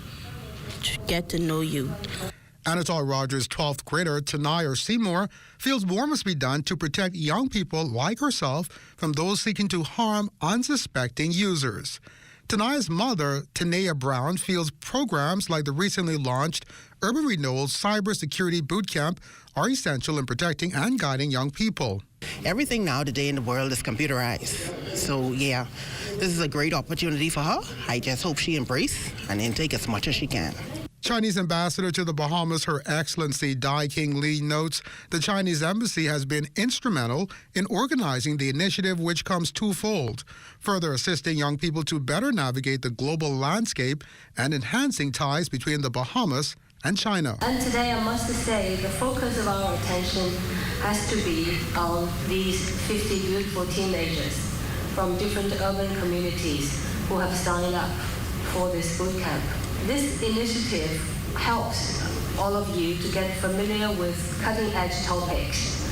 get to know you. Anatole Rogers' 12th grader, Tanaya Seymour, feels more must be done to protect young people like herself from those seeking to harm unsuspecting users. Tanaya's mother, Tanea Brown, feels programs like the recently launched Urban Renewal Cybersecurity Bootcamp are essential in protecting and guiding young people. Everything now today in the world is computerized. So, yeah, this is a great opportunity for her. I just hope she embraces and then take as much as she can. Chinese ambassador to the Bahamas, Her Excellency Dai King Lee, notes the Chinese embassy has been instrumental in organizing the initiative, which comes twofold: further assisting young people to better navigate the global landscape and enhancing ties between the Bahamas and China. And today, I must say, the focus of our attention has to be on these 50 beautiful teenagers from different urban communities who have signed up for this bootcamp. This initiative helps all of you to get familiar with cutting-edge topics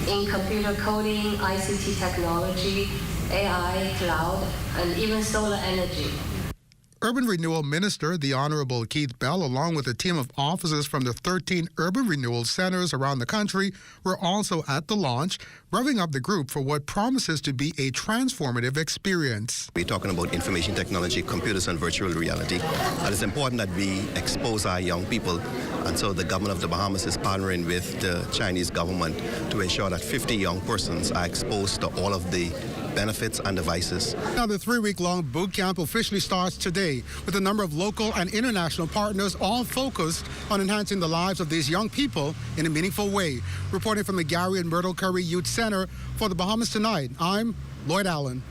in computer coding, ICT technology, AI, cloud, and even solar energy. Urban Renewal Minister, the Honorable Keith Bell, along with a team of officers from the 13 urban renewal centers around the country, were also at the launch, revving up the group for what promises to be a transformative experience. We're talking about information technology, computers, and virtual reality. And it's important that we expose our young people. And so the government of the Bahamas is partnering with the Chinese government to ensure that 50 young persons are exposed to all of the benefits and devices. Now, the 3-week-long boot camp officially starts today with a number of local and international partners, all focused on enhancing the lives of these young people in a meaningful way. Reporting from the Gary and Myrtle Curry Youth Center for the Bahamas Tonight, I'm Lloyd Allen.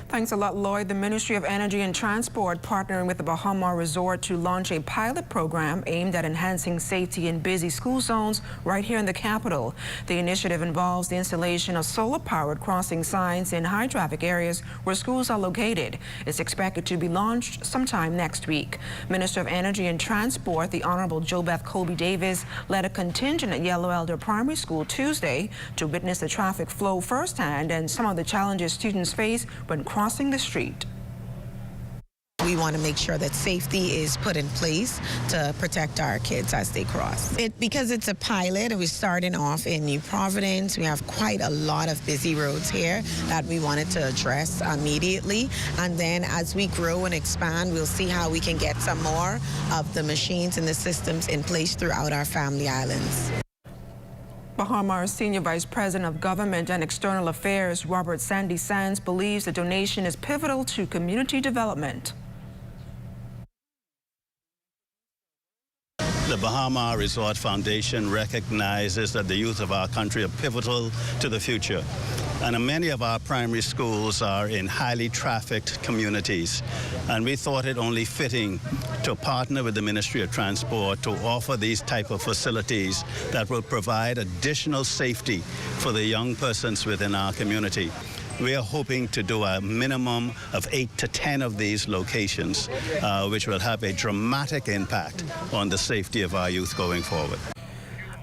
Thanks a lot, Lloyd. The Ministry of Energy and Transport partnering with the Bahama Resort to launch a pilot program aimed at enhancing safety in busy school zones right here in the capital. The initiative involves the installation of solar-powered crossing signs in high-traffic areas where schools are located. It's expected to be launched sometime next week. Minister of Energy and Transport, the Honorable JoBeth Colby Davis, led a contingent at Yellow Elder Primary School Tuesday to witness the traffic flow firsthand and some of the challenges students face when crossing the street. We want to make sure that safety is put in place to protect our kids as they cross. Because it's a pilot and we're starting off in New Providence, we have quite a lot of busy roads here that we wanted to address immediately. And then as we grow and expand, we'll see how we can get some more of the machines and the systems in place throughout our family islands. Bahama's Senior Vice President of Government and External Affairs, Robert Sandy Sands, believes the donation is pivotal to community development. The Bahama Resort Foundation recognizes that the youth of our country are pivotal to the future. And many of our primary schools are in highly trafficked communities. And we thought it only fitting to partner with the Ministry of Transport to offer these type of facilities that will provide additional safety for the young persons within our community. We are hoping to do a minimum of 8 to 10 of these locations, which will have a dramatic impact on the safety of our youth going forward.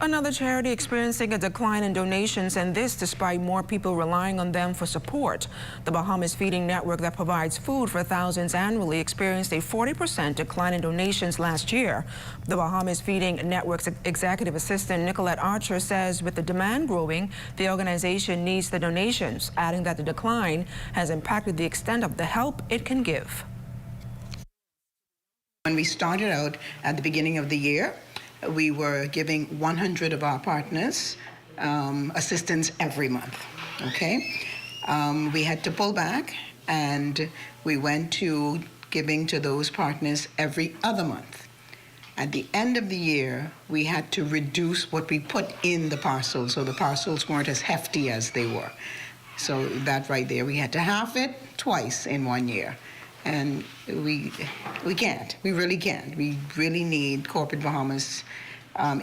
Another charity experiencing a decline in donations, and this despite more people relying on them for support. The Bahamas Feeding Network, that provides food for thousands annually, experienced a 40% decline in donations last year. The Bahamas Feeding Network's executive assistant, Nicolette Archer, says with the demand growing, the organization needs the donations, adding that the decline has impacted the extent of the help it can give. When we started out at the beginning of the year, we were giving 100 of our partners assistance every month, okay? We had to pull back, and we went to giving to those partners every other month. At the end of the year, we had to reduce what we put in the parcels, so the parcels weren't as hefty as they were. So that right there, we had to halve it twice in 1 year. And we can't. We really can't. We really need corporate Bahamas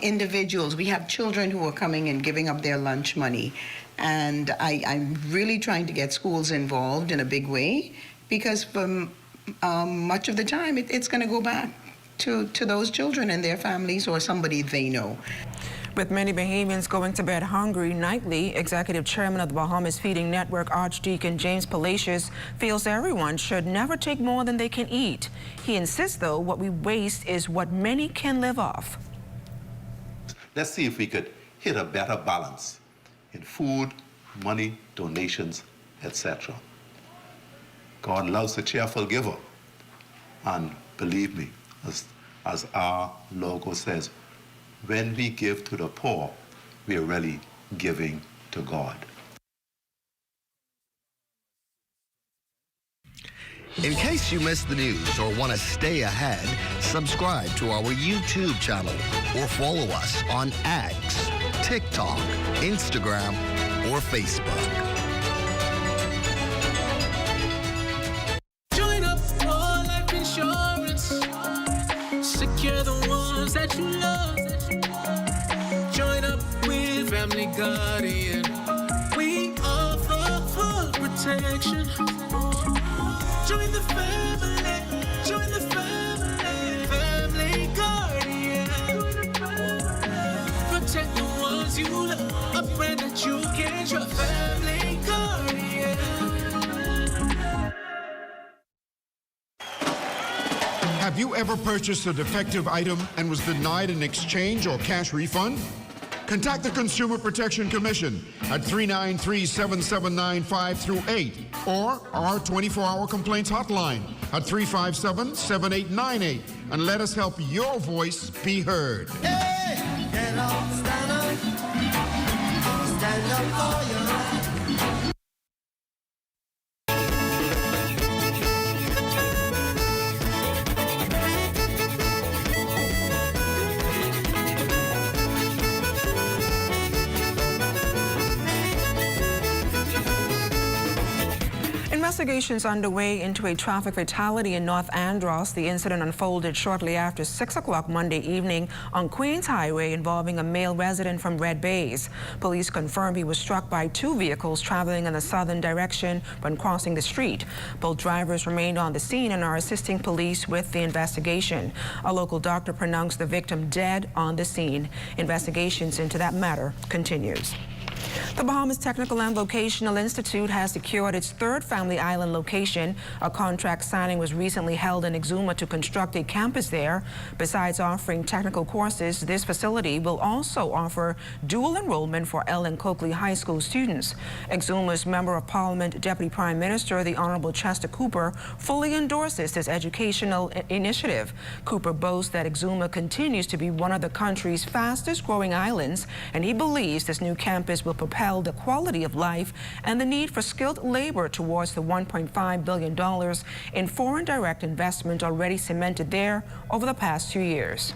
individuals. We have children who are coming and giving up their lunch money. And I'm really trying to get schools involved in a big way, because for much of the time, it's going to go back to those children and their families or somebody they know. With many Bahamians going to bed hungry nightly, Executive Chairman of the Bahamas Feeding Network, Archdeacon James Palacios, feels everyone should never take more than they can eat. He insists, though, what we waste is what many can live off. Let's see if we could hit a better balance in food, money, donations, etc. God loves a cheerful giver. And believe me, as our logo says, when we give to the poor, we are really giving to God. In case you missed the news or want to stay ahead, subscribe to our YouTube channel or follow us on X, TikTok, Instagram, or Facebook. Join up for life insurance. Secure the ones that you love. Join up with Family Guardian. We offer full protection. Join the family. Join the family. Family Guardian. Protect the ones you love. A friend that you can trust. Family Guardian. Have you ever purchased a defective item and was denied an exchange or cash refund? Contact the Consumer Protection Commission at 393-7795-8 or our 24-hour complaints hotline at 357-7898 and let us help your voice be heard. Hey, get up, stand up. Stand up for your right. Investigations underway into a traffic fatality in North Andros. The incident unfolded shortly after 6 o'clock Monday evening on Queens Highway, involving a male resident from Red Bays. Police confirmed he was struck by two vehicles traveling in the southern direction when crossing the street. Both drivers remained on the scene and are assisting police with the investigation. A local doctor pronounced the victim dead on the scene. Investigations into that matter continues. The Bahamas Technical and Vocational Institute has secured its third Family Island location. A contract signing was recently held in Exuma to construct a campus there. Besides offering technical courses, this facility will also offer dual enrollment for Ellen Coakley High School students. Exuma's Member of Parliament, Deputy Prime Minister, the Honorable Chester Cooper, fully endorses this educational initiative. Cooper boasts that Exuma continues to be one of the country's fastest growing islands, and he believes this new campus will propel the quality of life and the need for skilled labor towards the $1.5 billion in foreign direct investment already cemented there over the past 2 years.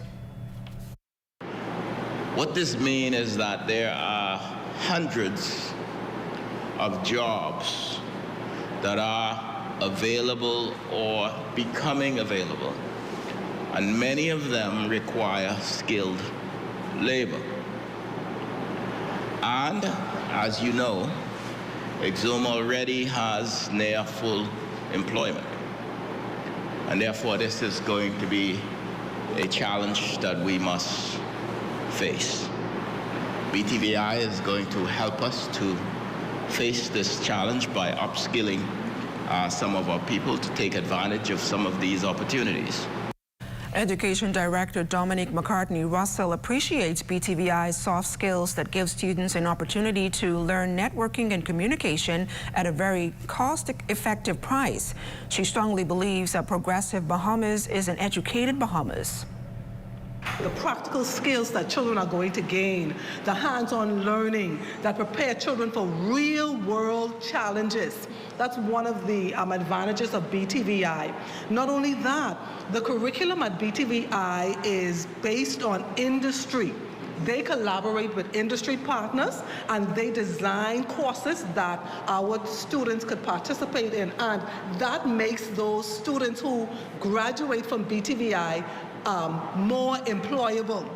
What this means is that there are hundreds of jobs that are available or becoming available, and many of them require skilled labor. And as you know, Exuma already has near full employment. And therefore, this is going to be a challenge that we must face. BTVI is going to help us to face this challenge by upskilling some of our people to take advantage of some of these opportunities. Education Director Dominic McCartney-Russell appreciates BTVI's soft skills that give students an opportunity to learn networking and communication at a very cost-effective price. She strongly believes that progressive Bahamas is an educated Bahamas. The practical skills that children are going to gain, the hands-on learning that prepare children for real-world challenges. That's one of the advantages of BTVI. Not only that, the curriculum at BTVI is based on industry. They collaborate with industry partners and they design courses that our students could participate in, and that makes those students who graduate from BTVI more employable.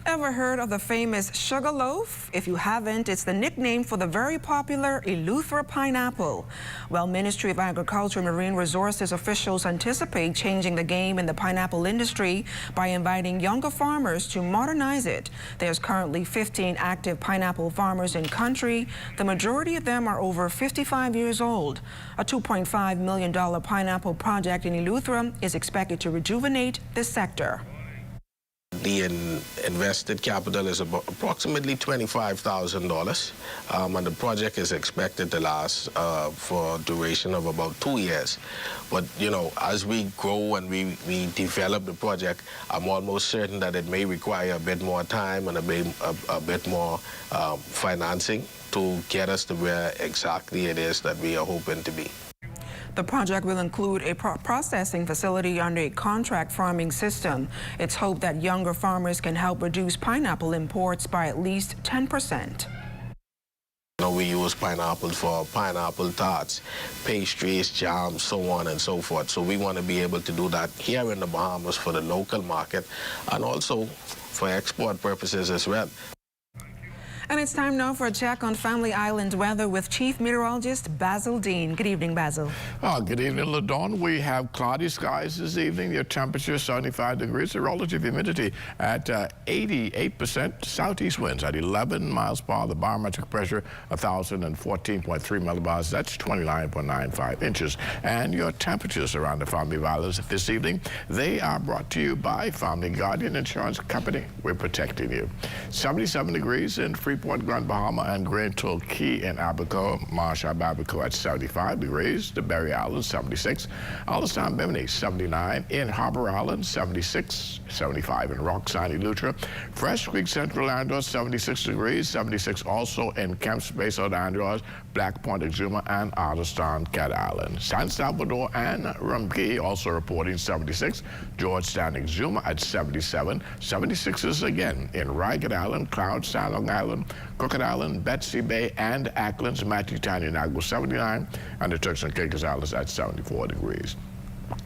Ever heard of the famous sugar loaf? If you haven't, it's the nickname for the very popular Eleuthera pineapple. Well, Ministry of Agriculture and Marine Resources officials anticipate changing the game in the pineapple industry by inviting younger farmers to modernize it. There's currently 15 active pineapple farmers in country. The majority of them are over 55 years old. A $2.5 million pineapple project in Eleuthera is expected to rejuvenate this sector. The invested capital is about approximately $25,000, and the project is expected to last for a duration of about 2 years. But, you know, as we grow and we develop the project, I'm almost certain that it may require a bit more time and a bit more financing to get us to where exactly it is that we are hoping to be. The project will include a processing facility under a contract farming system. It's hoped that younger farmers can help reduce pineapple imports by at least 10%. You know, we use pineapples for pineapple tarts, pastries, jams, so on and so forth. So we want to be able to do that here in the Bahamas for the local market and also for export purposes as well. And it's time now for a check on Family Island weather with Chief Meteorologist Basil Dean. Good evening, Basil. Good evening, LaDawn. We have cloudy skies this evening. Your temperature 75 degrees. The relative humidity at 88%. Southeast winds at 11 miles per hour. The barometric pressure 1,014.3 millibars. That's 29.95 inches. And your temperatures around the Family Islands this evening, they are brought to you by Family Guardian Insurance Company. We're protecting you. 77 degrees in Freeport, Grand Bahama, and Grand Torquay in Abaco. Marshall Abaco at 75 degrees. The Berry Island 76. Allenstown, Bimini 79. In Harbor Island 76. 75 in Roxanne, Eleuthera. Fresh Creek, Central Andros 76 degrees. 76 also in Kemps Bay, South Andros, Black Point, Exuma, and Allenstown, Cat Island. San Salvador and Rumkey also reporting 76. Georgetown, Exuma at 77. 76s again in Ragged Island, Cloud, San Long Island, Crooked Island, Betsy Bay, and Acklands, Matthew-Town, Inagua 79, and the Turks and Caicos Islands at 74 degrees.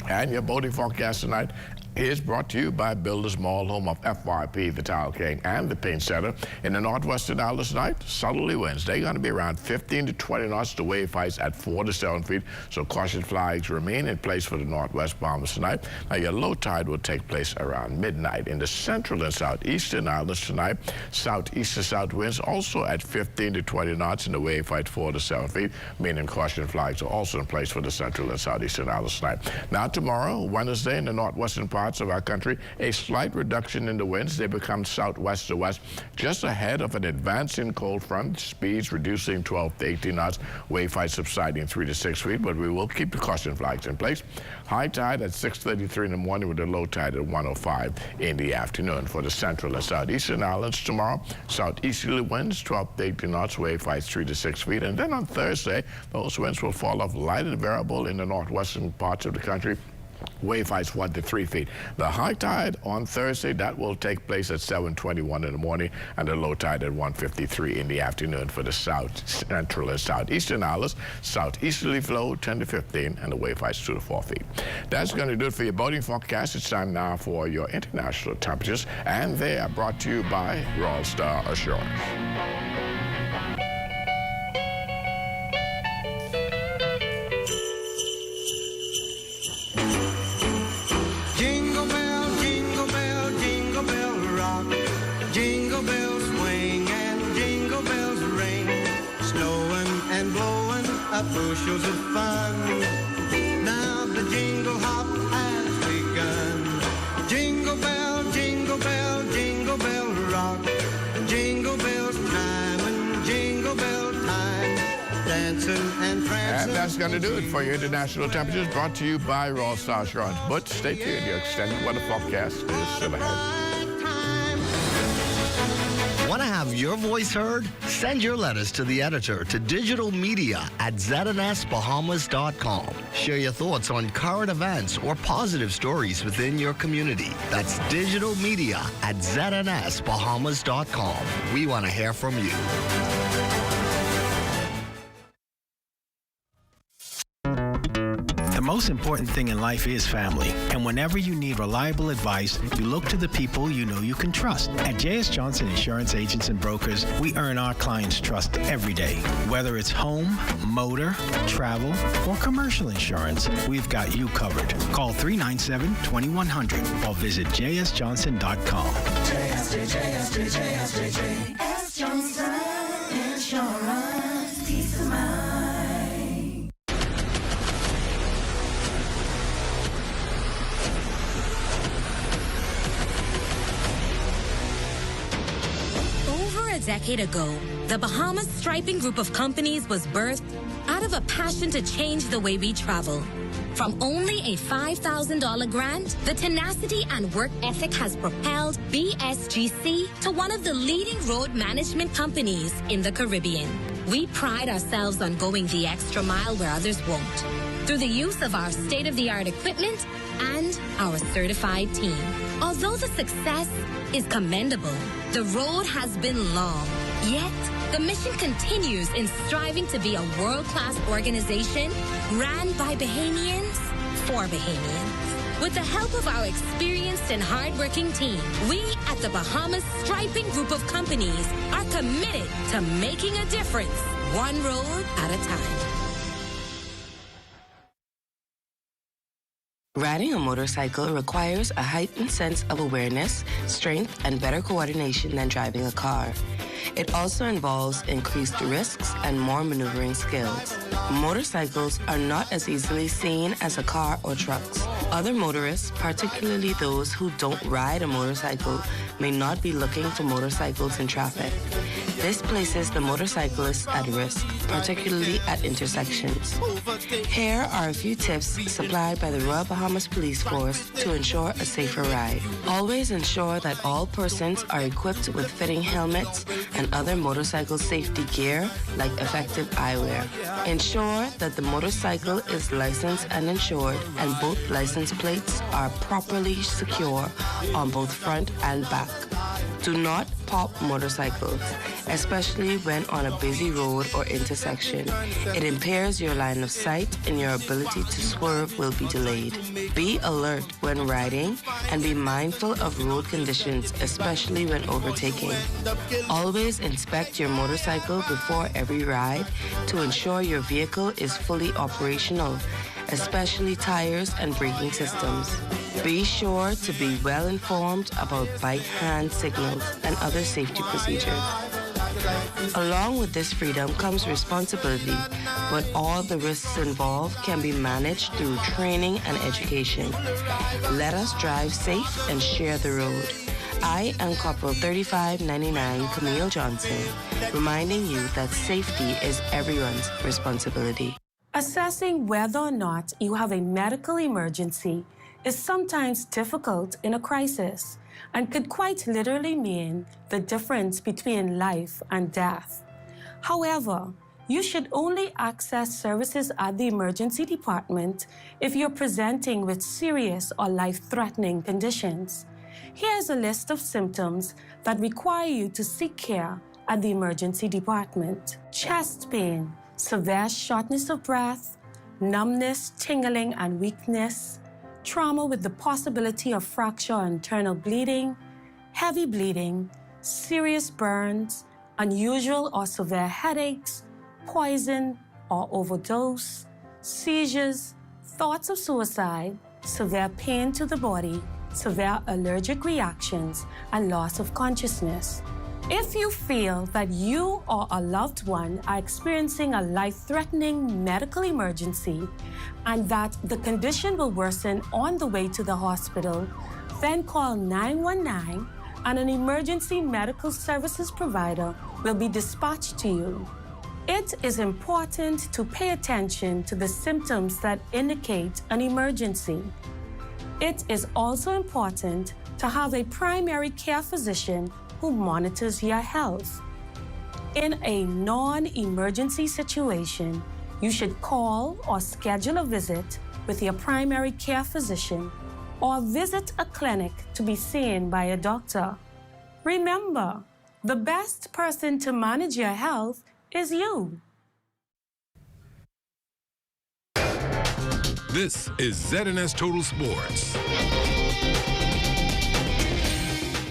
And your boating forecast tonight is brought to you by Builders Mall, home of FYP, the Tile King, and the Paint Center. In the northwestern Islands tonight, southerly winds. They're going to be around 15 to 20 knots. The wave heights at 4 to 7 feet. So caution flags remain in place for the northwest Bahamas tonight. Now, your low tide will take place around midnight. In the central and southeastern Islands tonight, southeast to south winds also at 15 to 20 knots, and the wave height 4 to 7 feet, meaning caution flags are also in place for the central and southeastern Islands tonight. Now, tomorrow, Wednesday, in the northwestern parts of our country, a slight reduction in the winds. They become southwest to west, just ahead of an advancing cold front. Speeds reducing 12 to 18 knots. Wave height subsiding 3 to 6 feet, but we will keep the caution flags in place. High tide at 6:33 in the morning with a low tide at 1:05 in the afternoon. For the central and southeastern islands tomorrow, southeasterly winds 12 to 18 knots. Wave height 3 to 6 feet. And then on Thursday, those winds will fall off light and variable in the northwestern parts of the country. Wave heights 1 to 3 feet. The high tide on Thursday, that will take place at 7:21 in the morning, and the low tide at 1:53 in the afternoon for the south, central, and southeastern islands. Southeasterly flow 10 to 15, and the wave heights 2 to 4 feet. That's going to do it for your boating forecast. It's time now for your international temperatures, and they are brought to you by Royal Star Assurance. Jingle bell, jingle bell, jingle bell rock. Jingle bells and blowing up bushels of fun. Now the jingle hop has begun. Jingle bell, jingle bell, jingle bell rock. Jingle bells time and jingle bell time. Dancing and prancing. And that's going to do it for your international temperatures, brought to you by Royal Star Assurance. But stay tuned, your extended weather forecast is still ahead. Want to have your voice heard? Send your letters to the editor to digitalmedia@znsbahamas.com. Share your thoughts on current events or positive stories within your community. That's digitalmedia@znsbahamas.com. We want to hear from you. The most important thing in life is family, and whenever you need reliable advice, you look to the people you know you can trust. At J.S. Johnson Insurance Agents and Brokers, we earn our clients' trust every day. Whether it's home, motor, travel, or commercial insurance, we've got you covered. Call 397-2100 or visit jsjohnson.com. JS Johnson Insurance, peace of mind. A decade ago, the Bahamas Striping Group of companies was birthed out of a passion to change the way we travel. From only a $5,000 grant, the tenacity and work ethic has propelled BSGC to one of the leading road management companies in the Caribbean. We pride ourselves on going the extra mile where others won't, through the use of our state-of-the-art equipment and our certified team. Although the success is commendable, the road has been long. Yet, the mission continues in striving to be a world-class organization ran by Bahamians for Bahamians. With the help of our experienced and hardworking team, we at the Bahamas Striping Group of Companies are committed to making a difference, one road at a time. Riding a motorcycle requires a heightened sense of awareness, strength, and better coordination than driving a car. It also involves increased risks and more maneuvering skills. Motorcycles are not as easily seen as a car or trucks. Other motorists, particularly those who don't ride a motorcycle, may not be looking for motorcycles in traffic. This places the motorcyclist at risk, particularly at intersections. Here are a few tips supplied by the Royal Bahamas Police Force to ensure a safer ride. Always ensure that all persons are equipped with fitting helmets and other motorcycle safety gear like effective eyewear. Ensure that the motorcycle is licensed and insured and both license plates are properly secure on both front and back. Do not pop motorcycles, especially when on a busy road or intersection. It impairs your line of sight and your ability to swerve will be delayed. Be alert when riding and be mindful of road conditions, especially when overtaking. Always inspect your motorcycle before every ride to ensure your vehicle is fully operational, especially tires and braking systems. Be sure to be well informed about bike hand signals and other safety procedures. Along with this freedom comes responsibility, but all the risks involved can be managed through training and education. Let us drive safe and share the road. I am Corporal 3599 Camille Johnson, reminding you that safety is everyone's responsibility. Assessing whether or not you have a medical emergency is sometimes difficult in a crisis and could quite literally mean the difference between life and death. However, you should only access services at the emergency department if you're presenting with serious or life-threatening conditions. Here's a list of symptoms that require you to seek care at the emergency department. Chest pain, severe shortness of breath, numbness, tingling, and weakness, trauma with the possibility of fracture or internal bleeding, heavy bleeding, serious burns, unusual or severe headaches, poison or overdose, seizures, thoughts of suicide, severe pain to the body, severe allergic reactions, and loss of consciousness. If you feel that you or a loved one are experiencing a life-threatening medical emergency and that the condition will worsen on the way to the hospital, then call 919 and an emergency medical services provider will be dispatched to you. It is important to pay attention to the symptoms that indicate an emergency. It is also important to have a primary care physician who monitors your health. In a non-emergency situation, you should call or schedule a visit with your primary care physician or visit a clinic to be seen by a doctor. Remember, the best person to manage your health is you. This is ZNS Total Sports.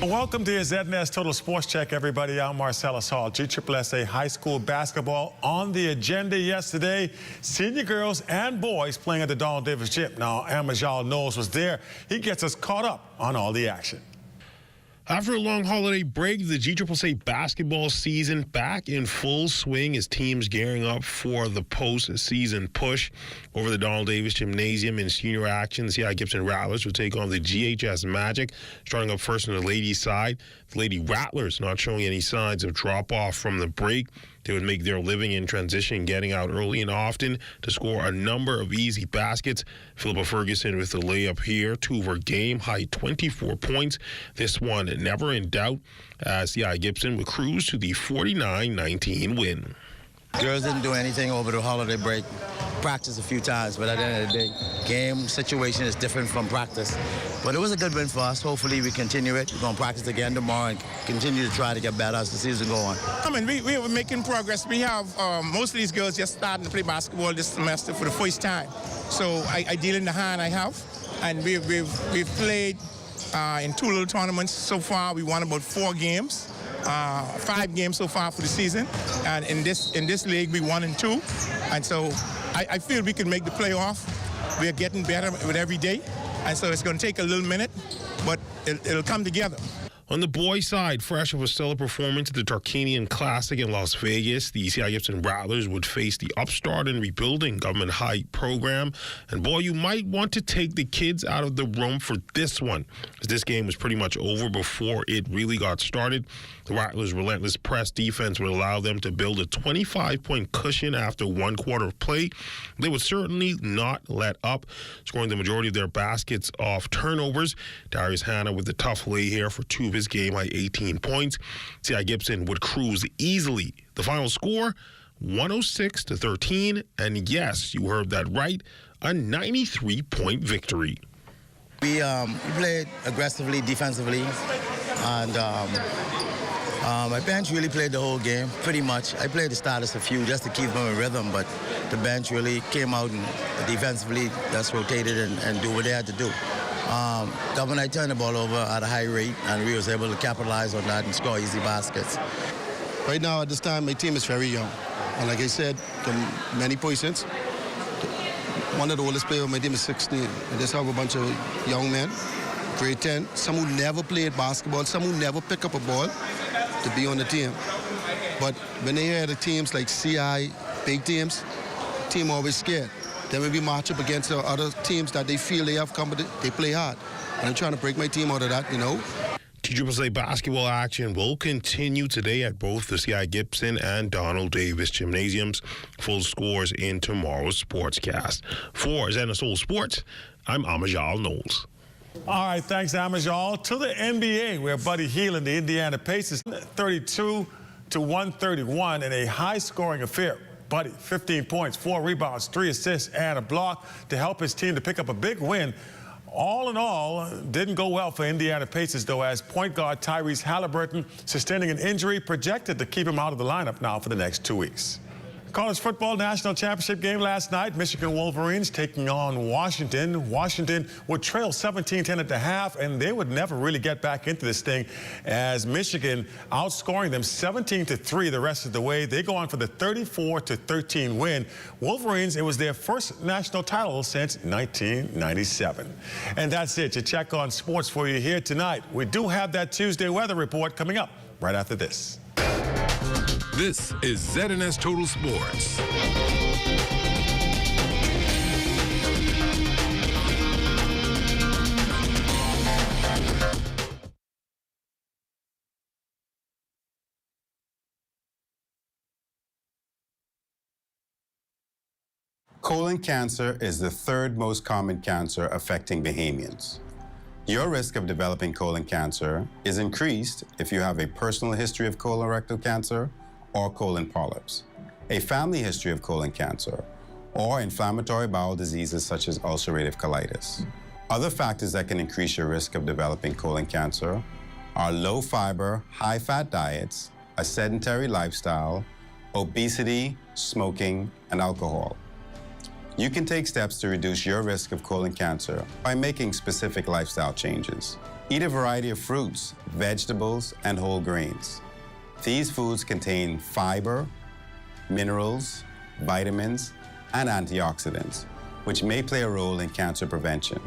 Welcome to your ZNS Total Sports Check, everybody. I'm Marcellus Hall. GSSA High School basketball on the agenda yesterday. Senior girls and boys playing at the Donald Davis Gym. Now, Amajal Knowles was there. He gets us caught up on all the action. After a long holiday break, the GSSA basketball season back in full swing as teams gearing up for the postseason push over the Donald Davis Gymnasium. In senior action, the C.I. Gibson Rattlers will take on the GHS Magic. Starting up first on the ladies' side, the Lady Rattlers not showing any signs of drop-off from the break. They would make their living in transition, getting out early and often to score a number of easy baskets. Philippa Ferguson with the layup here, 2 of her game high 24 points. This one never in doubt as C.I. Gibson would cruise to the 49-19 win. Girls didn't do anything over the holiday break. Practiced a few times, but at the end of the day, game situation is different from practice. But it was a good win for us. Hopefully we continue it. We're going to practice again tomorrow and continue to try to get better as the season goes on. I mean, we are making progress. We have most of these girls just starting to play basketball this semester for the first time. So I deal in the hand I have, and we've played in 2 little tournaments so far. We won about 4 games. 5 games so far for the season, and in this league we 1 and 2, and so I feel we can make the playoff. We are getting better with every day, and so it's going to take a little minute, but it'll come together. On the boys' side, fresh of a stellar performance at the Tarkanian Classic in Las Vegas, the C.I. Gibson Rattlers would face the upstart and rebuilding Government High program. And boy, you might want to take the kids out of the room for this one, as this game was pretty much over before it really got started. The Rattlers' relentless press defense would allow them to build a 25-point cushion after 1 quarter of play. They would certainly not let up, scoring the majority of their baskets off turnovers. Darius Hanna with the tough lay here for 2 of his game high 18 points. C.I. Gibson would cruise easily. The final score, 106-13, and yes, you heard that right, a 93-point victory. We played aggressively, defensively, and my bench really played the whole game, pretty much. I played the starters a few just to keep them in rhythm, but the bench really came out and defensively just rotated and do what they had to do. Governor, I turned the ball over at a high rate, and we was able to capitalize on that and score easy baskets. Right now, at this time, my team is very young. And like I said, many persons, one of the oldest players on my team is 16. I just have a bunch of young men, grade 10, some who never played basketball, some who never pick up a ball to be on the team. But when they hear the teams like CI, big teams, the team always scared. Then when we match up against the other teams that they feel they have competition, they play hard. And I'm trying to break my team out of that, you know. GSSA basketball action will continue today at both the C.I. Gibson and Donald Davis Gymnasiums. Full scores in tomorrow's Sportscast. For ZNS Sports, I'm Amajal Knowles. All right, thanks, Amajal. To the NBA, where Buddy Hield and the Indiana Pacers 32-131 in a high-scoring affair. Buddy, 15 points, 4 rebounds, 3 assists, and a block to help his team to pick up a big win. All in all, didn't go well for Indiana Pacers, though, as point guard Tyrese Halliburton, sustaining an injury, projected to keep him out of the lineup now for the next 2 weeks. College football national championship game last night. Michigan Wolverines taking on Washington. Washington would trail 17-10 at the half, and they would never really get back into this thing as Michigan outscoring them 17-3 the rest of the way. They go on for the 34-13 win. Wolverines, it was their first national title since 1997. And that's it. Your check on sports for you here tonight. We do have that Tuesday weather report coming up right after this. This is ZNS Total Sports. Colon cancer is the third most common cancer affecting Bahamians. Your risk of developing colon cancer is increased if you have a personal history of colorectal cancer or colon polyps, a family history of colon cancer, or inflammatory bowel diseases such as ulcerative colitis. Other factors that can increase your risk of developing colon cancer are low fiber, high fat diets, a sedentary lifestyle, obesity, smoking, and alcohol. You can take steps to reduce your risk of colon cancer by making specific lifestyle changes. Eat a variety of fruits, vegetables, and whole grains. These foods contain fiber, minerals, vitamins, and antioxidants, which may play a role in cancer prevention.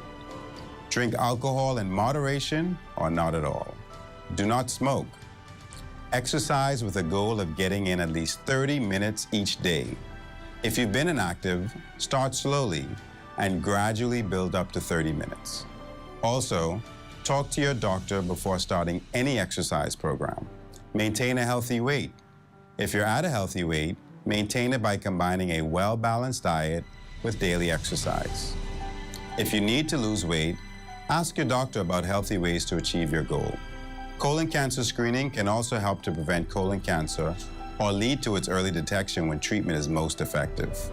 Drink alcohol in moderation or not at all. Do not smoke. Exercise with a goal of getting in at least 30 minutes each day. If you've been inactive, start slowly and gradually build up to 30 minutes. Also, talk to your doctor before starting any exercise program. Maintain a healthy weight. If you're at a healthy weight, maintain it by combining a well-balanced diet with daily exercise. If you need to lose weight, ask your doctor about healthy ways to achieve your goal. Colon cancer screening can also help to prevent colon cancer or lead to its early detection when treatment is most effective.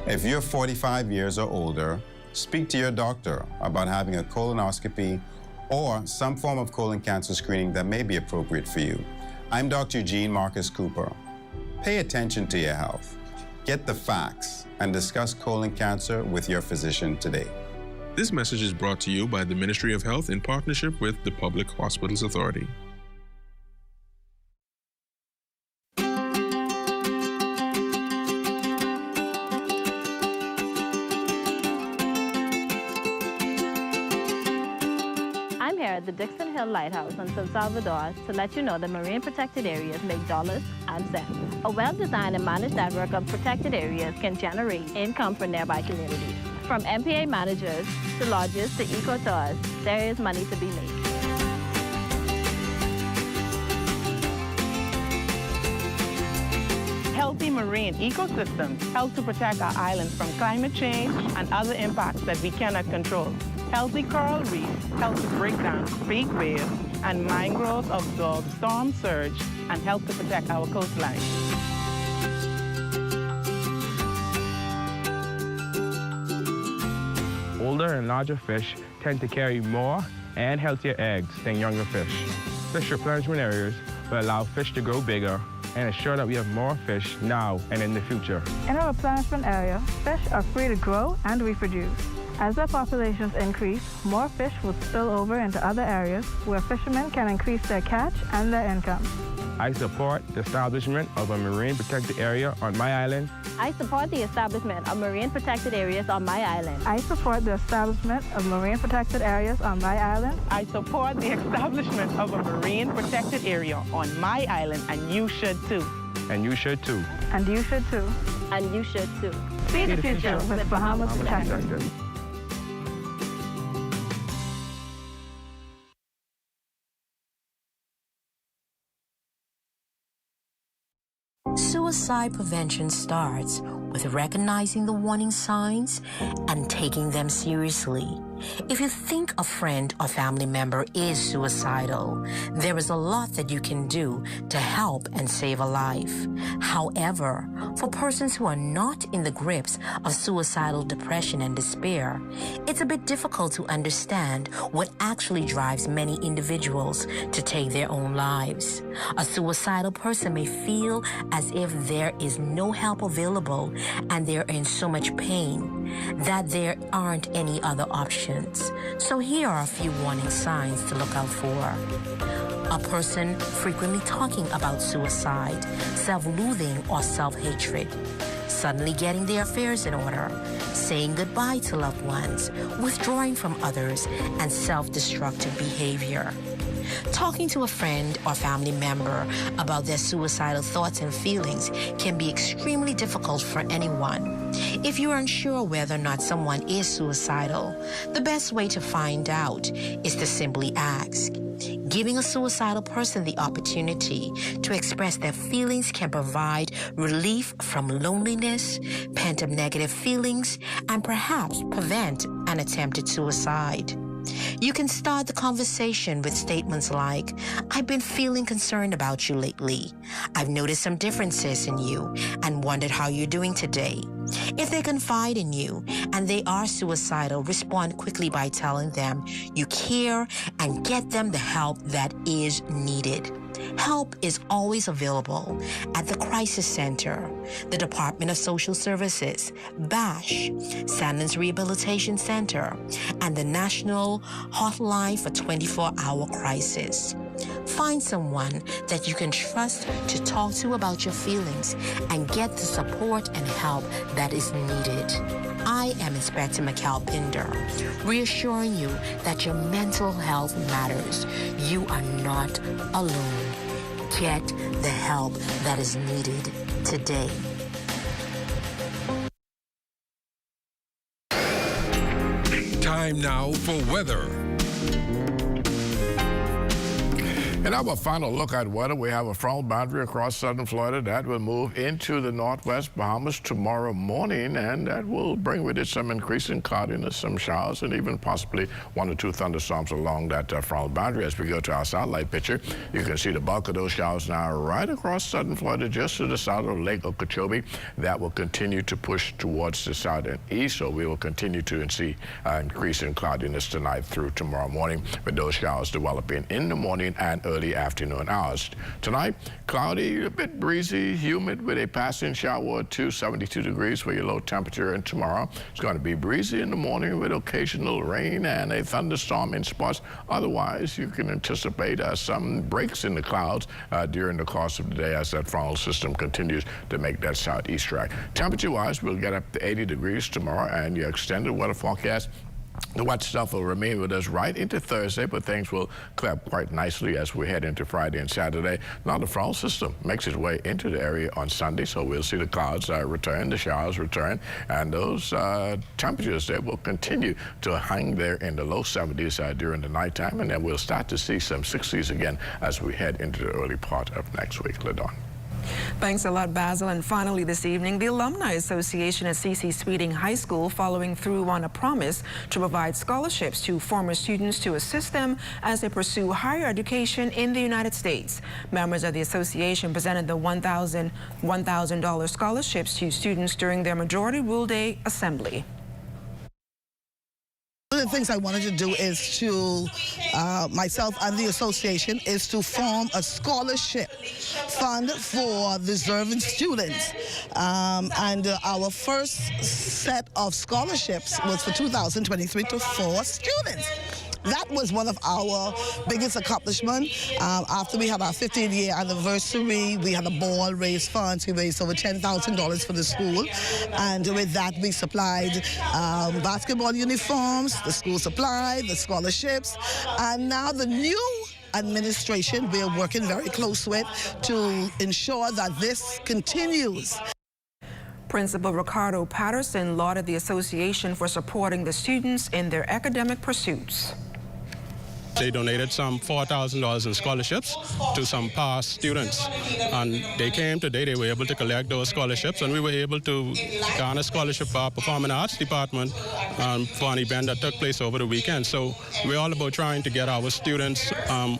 If you're 45 years or older, speak to your doctor about having a colonoscopy or some form of colon cancer screening that may be appropriate for you. I'm Dr. Eugene Marcus Cooper. Pay attention to your health. Get the facts and discuss colon cancer with your physician today. This message is brought to you by the Ministry of Health in partnership with the Public Hospitals Authority. At the Dixon Hill Lighthouse in San Salvador to let you know that marine protected areas make dollars and cents. A well-designed and managed network of protected areas can generate income for nearby communities. From MPA managers to lodges to eco-tours, there is money to be made. Healthy marine ecosystems help to protect our islands from climate change and other impacts that we cannot control. Healthy coral reefs help to break down big waves, and mangroves absorb storm surge and help to protect our coastline. Older and larger fish tend to carry more and healthier eggs than younger fish. Fish replenishment areas will allow fish to grow bigger and ensure that we have more fish now and in the future. In a replenishment area, fish are free to grow and reproduce. As their populations increase, more fish will spill over into other areas where fishermen can increase their catch and their income. I support the establishment of a marine protected area on my island. I support the establishment of marine protected areas on my island. I support the establishment of marine protected areas on my island. I support the establishment of a marine protected area on my island, and you should too. And you should too. And you should too. And you should too. See the future with Bahamas Protected. Suicide prevention starts with recognizing the warning signs and taking them seriously. If you think a friend or family member is suicidal, there is a lot that you can do to help and save a life. However, for persons who are not in the grips of suicidal depression and despair, it's a bit difficult to understand what actually drives many individuals to take their own lives. A suicidal person may feel as if there is no help available and they're in so much pain that there aren't any other options. So here are a few warning signs to look out for. A person frequently talking about suicide, self-loathing or self-hatred, suddenly getting their affairs in order, saying goodbye to loved ones, withdrawing from others, and self-destructive behavior. Talking to a friend or family member about their suicidal thoughts and feelings can be extremely difficult for anyone. If you're unsure whether or not someone is suicidal, the best way to find out is to simply ask. Giving a suicidal person the opportunity to express their feelings can provide relief from loneliness, pent-up negative feelings, and perhaps prevent an attempted suicide. You can start the conversation with statements like, "I've been feeling concerned about you lately. I've noticed some differences in you and wondered how you're doing today." If they confide in you and they are suicidal, respond quickly by telling them you care and get them the help that is needed. Help is always available at the Crisis Center, the Department of Social Services, BASH, Sandlands Rehabilitation Center, and the National Hotline for 24-Hour Crisis. Find someone that you can trust to talk to about your feelings and get the support and help that is needed. I am Inspector Mikal Pinder, reassuring you that your mental health matters. You are not alone. Get the help that is needed today. Time now for weather. In our final look at weather, we have a frontal boundary across southern Florida that will move into the northwest Bahamas tomorrow morning, and that will bring with it some increasing cloudiness, some showers, and even possibly 1 or 2 thunderstorms along that frontal boundary. As we go to our satellite picture, you can see the bulk of those showers now right across southern Florida, just to the south of Lake Okeechobee. That will continue to push towards the south and east, so we will continue to see increasing cloudiness tonight through tomorrow morning, with those showers developing in the morning and early afternoon hours. Tonight, cloudy, a bit breezy, humid with a passing shower or 2, 72 degrees for your low temperature. And tomorrow, it's going to be breezy in the morning with occasional rain and a thunderstorm in spots. Otherwise, you can anticipate some breaks in the clouds during the course of the day as that frontal system continues to make that southeast track. Temperature-wise, we'll get up to 80 degrees tomorrow, and your extended weather forecast, the wet stuff will remain with us right into Thursday, but things will clear up quite nicely as we head into Friday and Saturday. Now the frontal system makes its way into the area on Sunday, so we'll see the clouds return, the showers return, and those temperatures there will continue to hang there in the low 70s during the nighttime, and then we'll start to see some 60s again as we head into the early part of next week. LaDawn. Thanks a lot, Basil. And finally this evening, the Alumni Association at C.C. Sweeting High School following through on a promise to provide scholarships to former students to assist them as they pursue higher education in the United States. Members of the association presented the $1,000 scholarships to students during their Majority Rule Day assembly. One of the things I wanted to do is to, myself and the association, is to form a scholarship fund for deserving students. And our first set of scholarships was for 2023 to 4 students. That was one of our biggest accomplishments. After we had our 15th-year anniversary, we had a ball, raised funds. We raised over $10,000 for the school. And with that, we supplied basketball uniforms, the school supplied, the scholarships. And now the new administration we're working very close with to ensure that this continues. Principal Ricardo Patterson lauded the association for supporting the students in their academic pursuits. They donated some $4,000 in scholarships to some past students. And they came today, they were able to collect those scholarships, and we were able to garner a scholarship for our Performing Arts Department for an event that took place over the weekend. So we're all about trying to get our students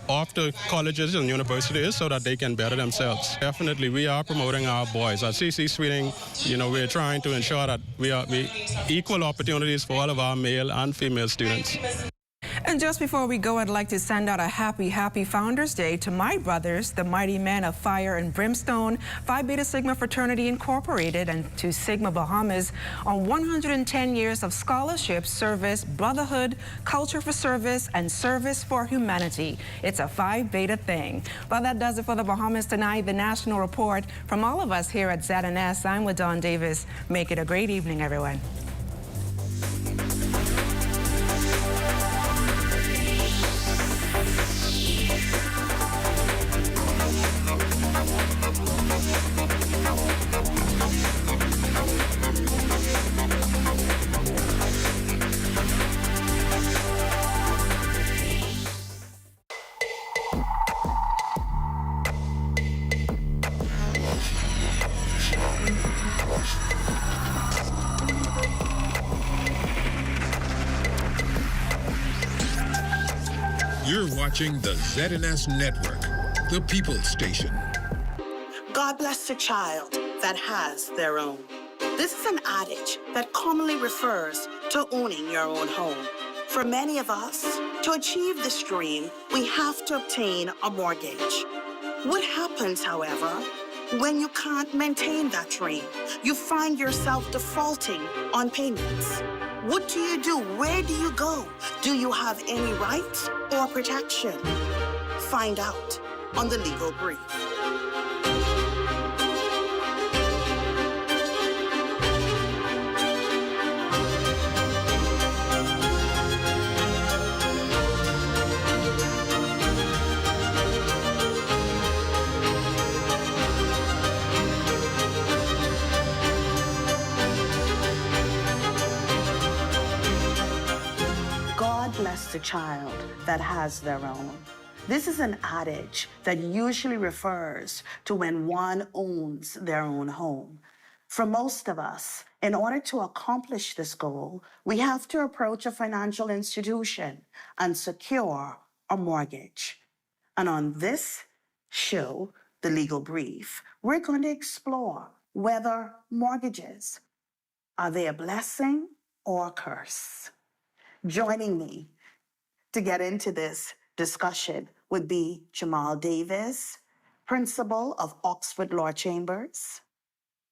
off to colleges and universities so that they can better themselves. Definitely, we are promoting our boys. At CC Sweeting, we're trying to ensure that we equal opportunities for all of our male and female students. And just before we go, I'd like to send out a happy Founders Day to my brothers, the mighty men of Fire and Brimstone, Phi Beta Sigma Fraternity Incorporated, and to Sigma Bahamas on 110 years of scholarship, service, brotherhood, culture for service, and service for humanity. It's a Phi Beta thing. Well, that does it for the Bahamas tonight. The National Report from all of us here at ZNS. I'm LaDawn Davis. Make it a great evening, everyone. You're watching the ZNS Network, the People's Station. God bless the child that has their own. This is an adage that commonly refers to owning your own home. For many of us, to achieve this dream, we have to obtain a mortgage. What happens, however, when you can't maintain that dream? You find yourself defaulting on payments. What do you do? Where do you go? Do you have any rights or protection? Find out on the Legal Brief. Bless the child that has their own. This is an adage that usually refers to when one owns their own home. For most of us, in order to accomplish this goal, we have to approach a financial institution and secure a mortgage. And on this show, The Legal Brief, we're going to explore whether mortgages, are they a blessing or a curse? Joining me to get into this discussion would be Jamal Davis, Principal of Oxford Law Chambers.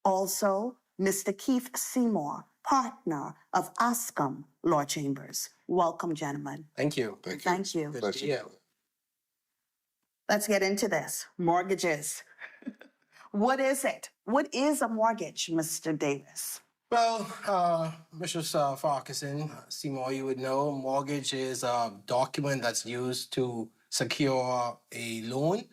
Also, Mr. Keith Seymour, Partner of Ascom Law Chambers. Welcome, gentlemen. Thank you. Thank you. Good to see you. Let's get into this. Mortgages. What is it? What is a mortgage, Mr. Davis? Well, Mrs. Farquharson, Seymour, you would know, mortgage is a document that's used to secure a loan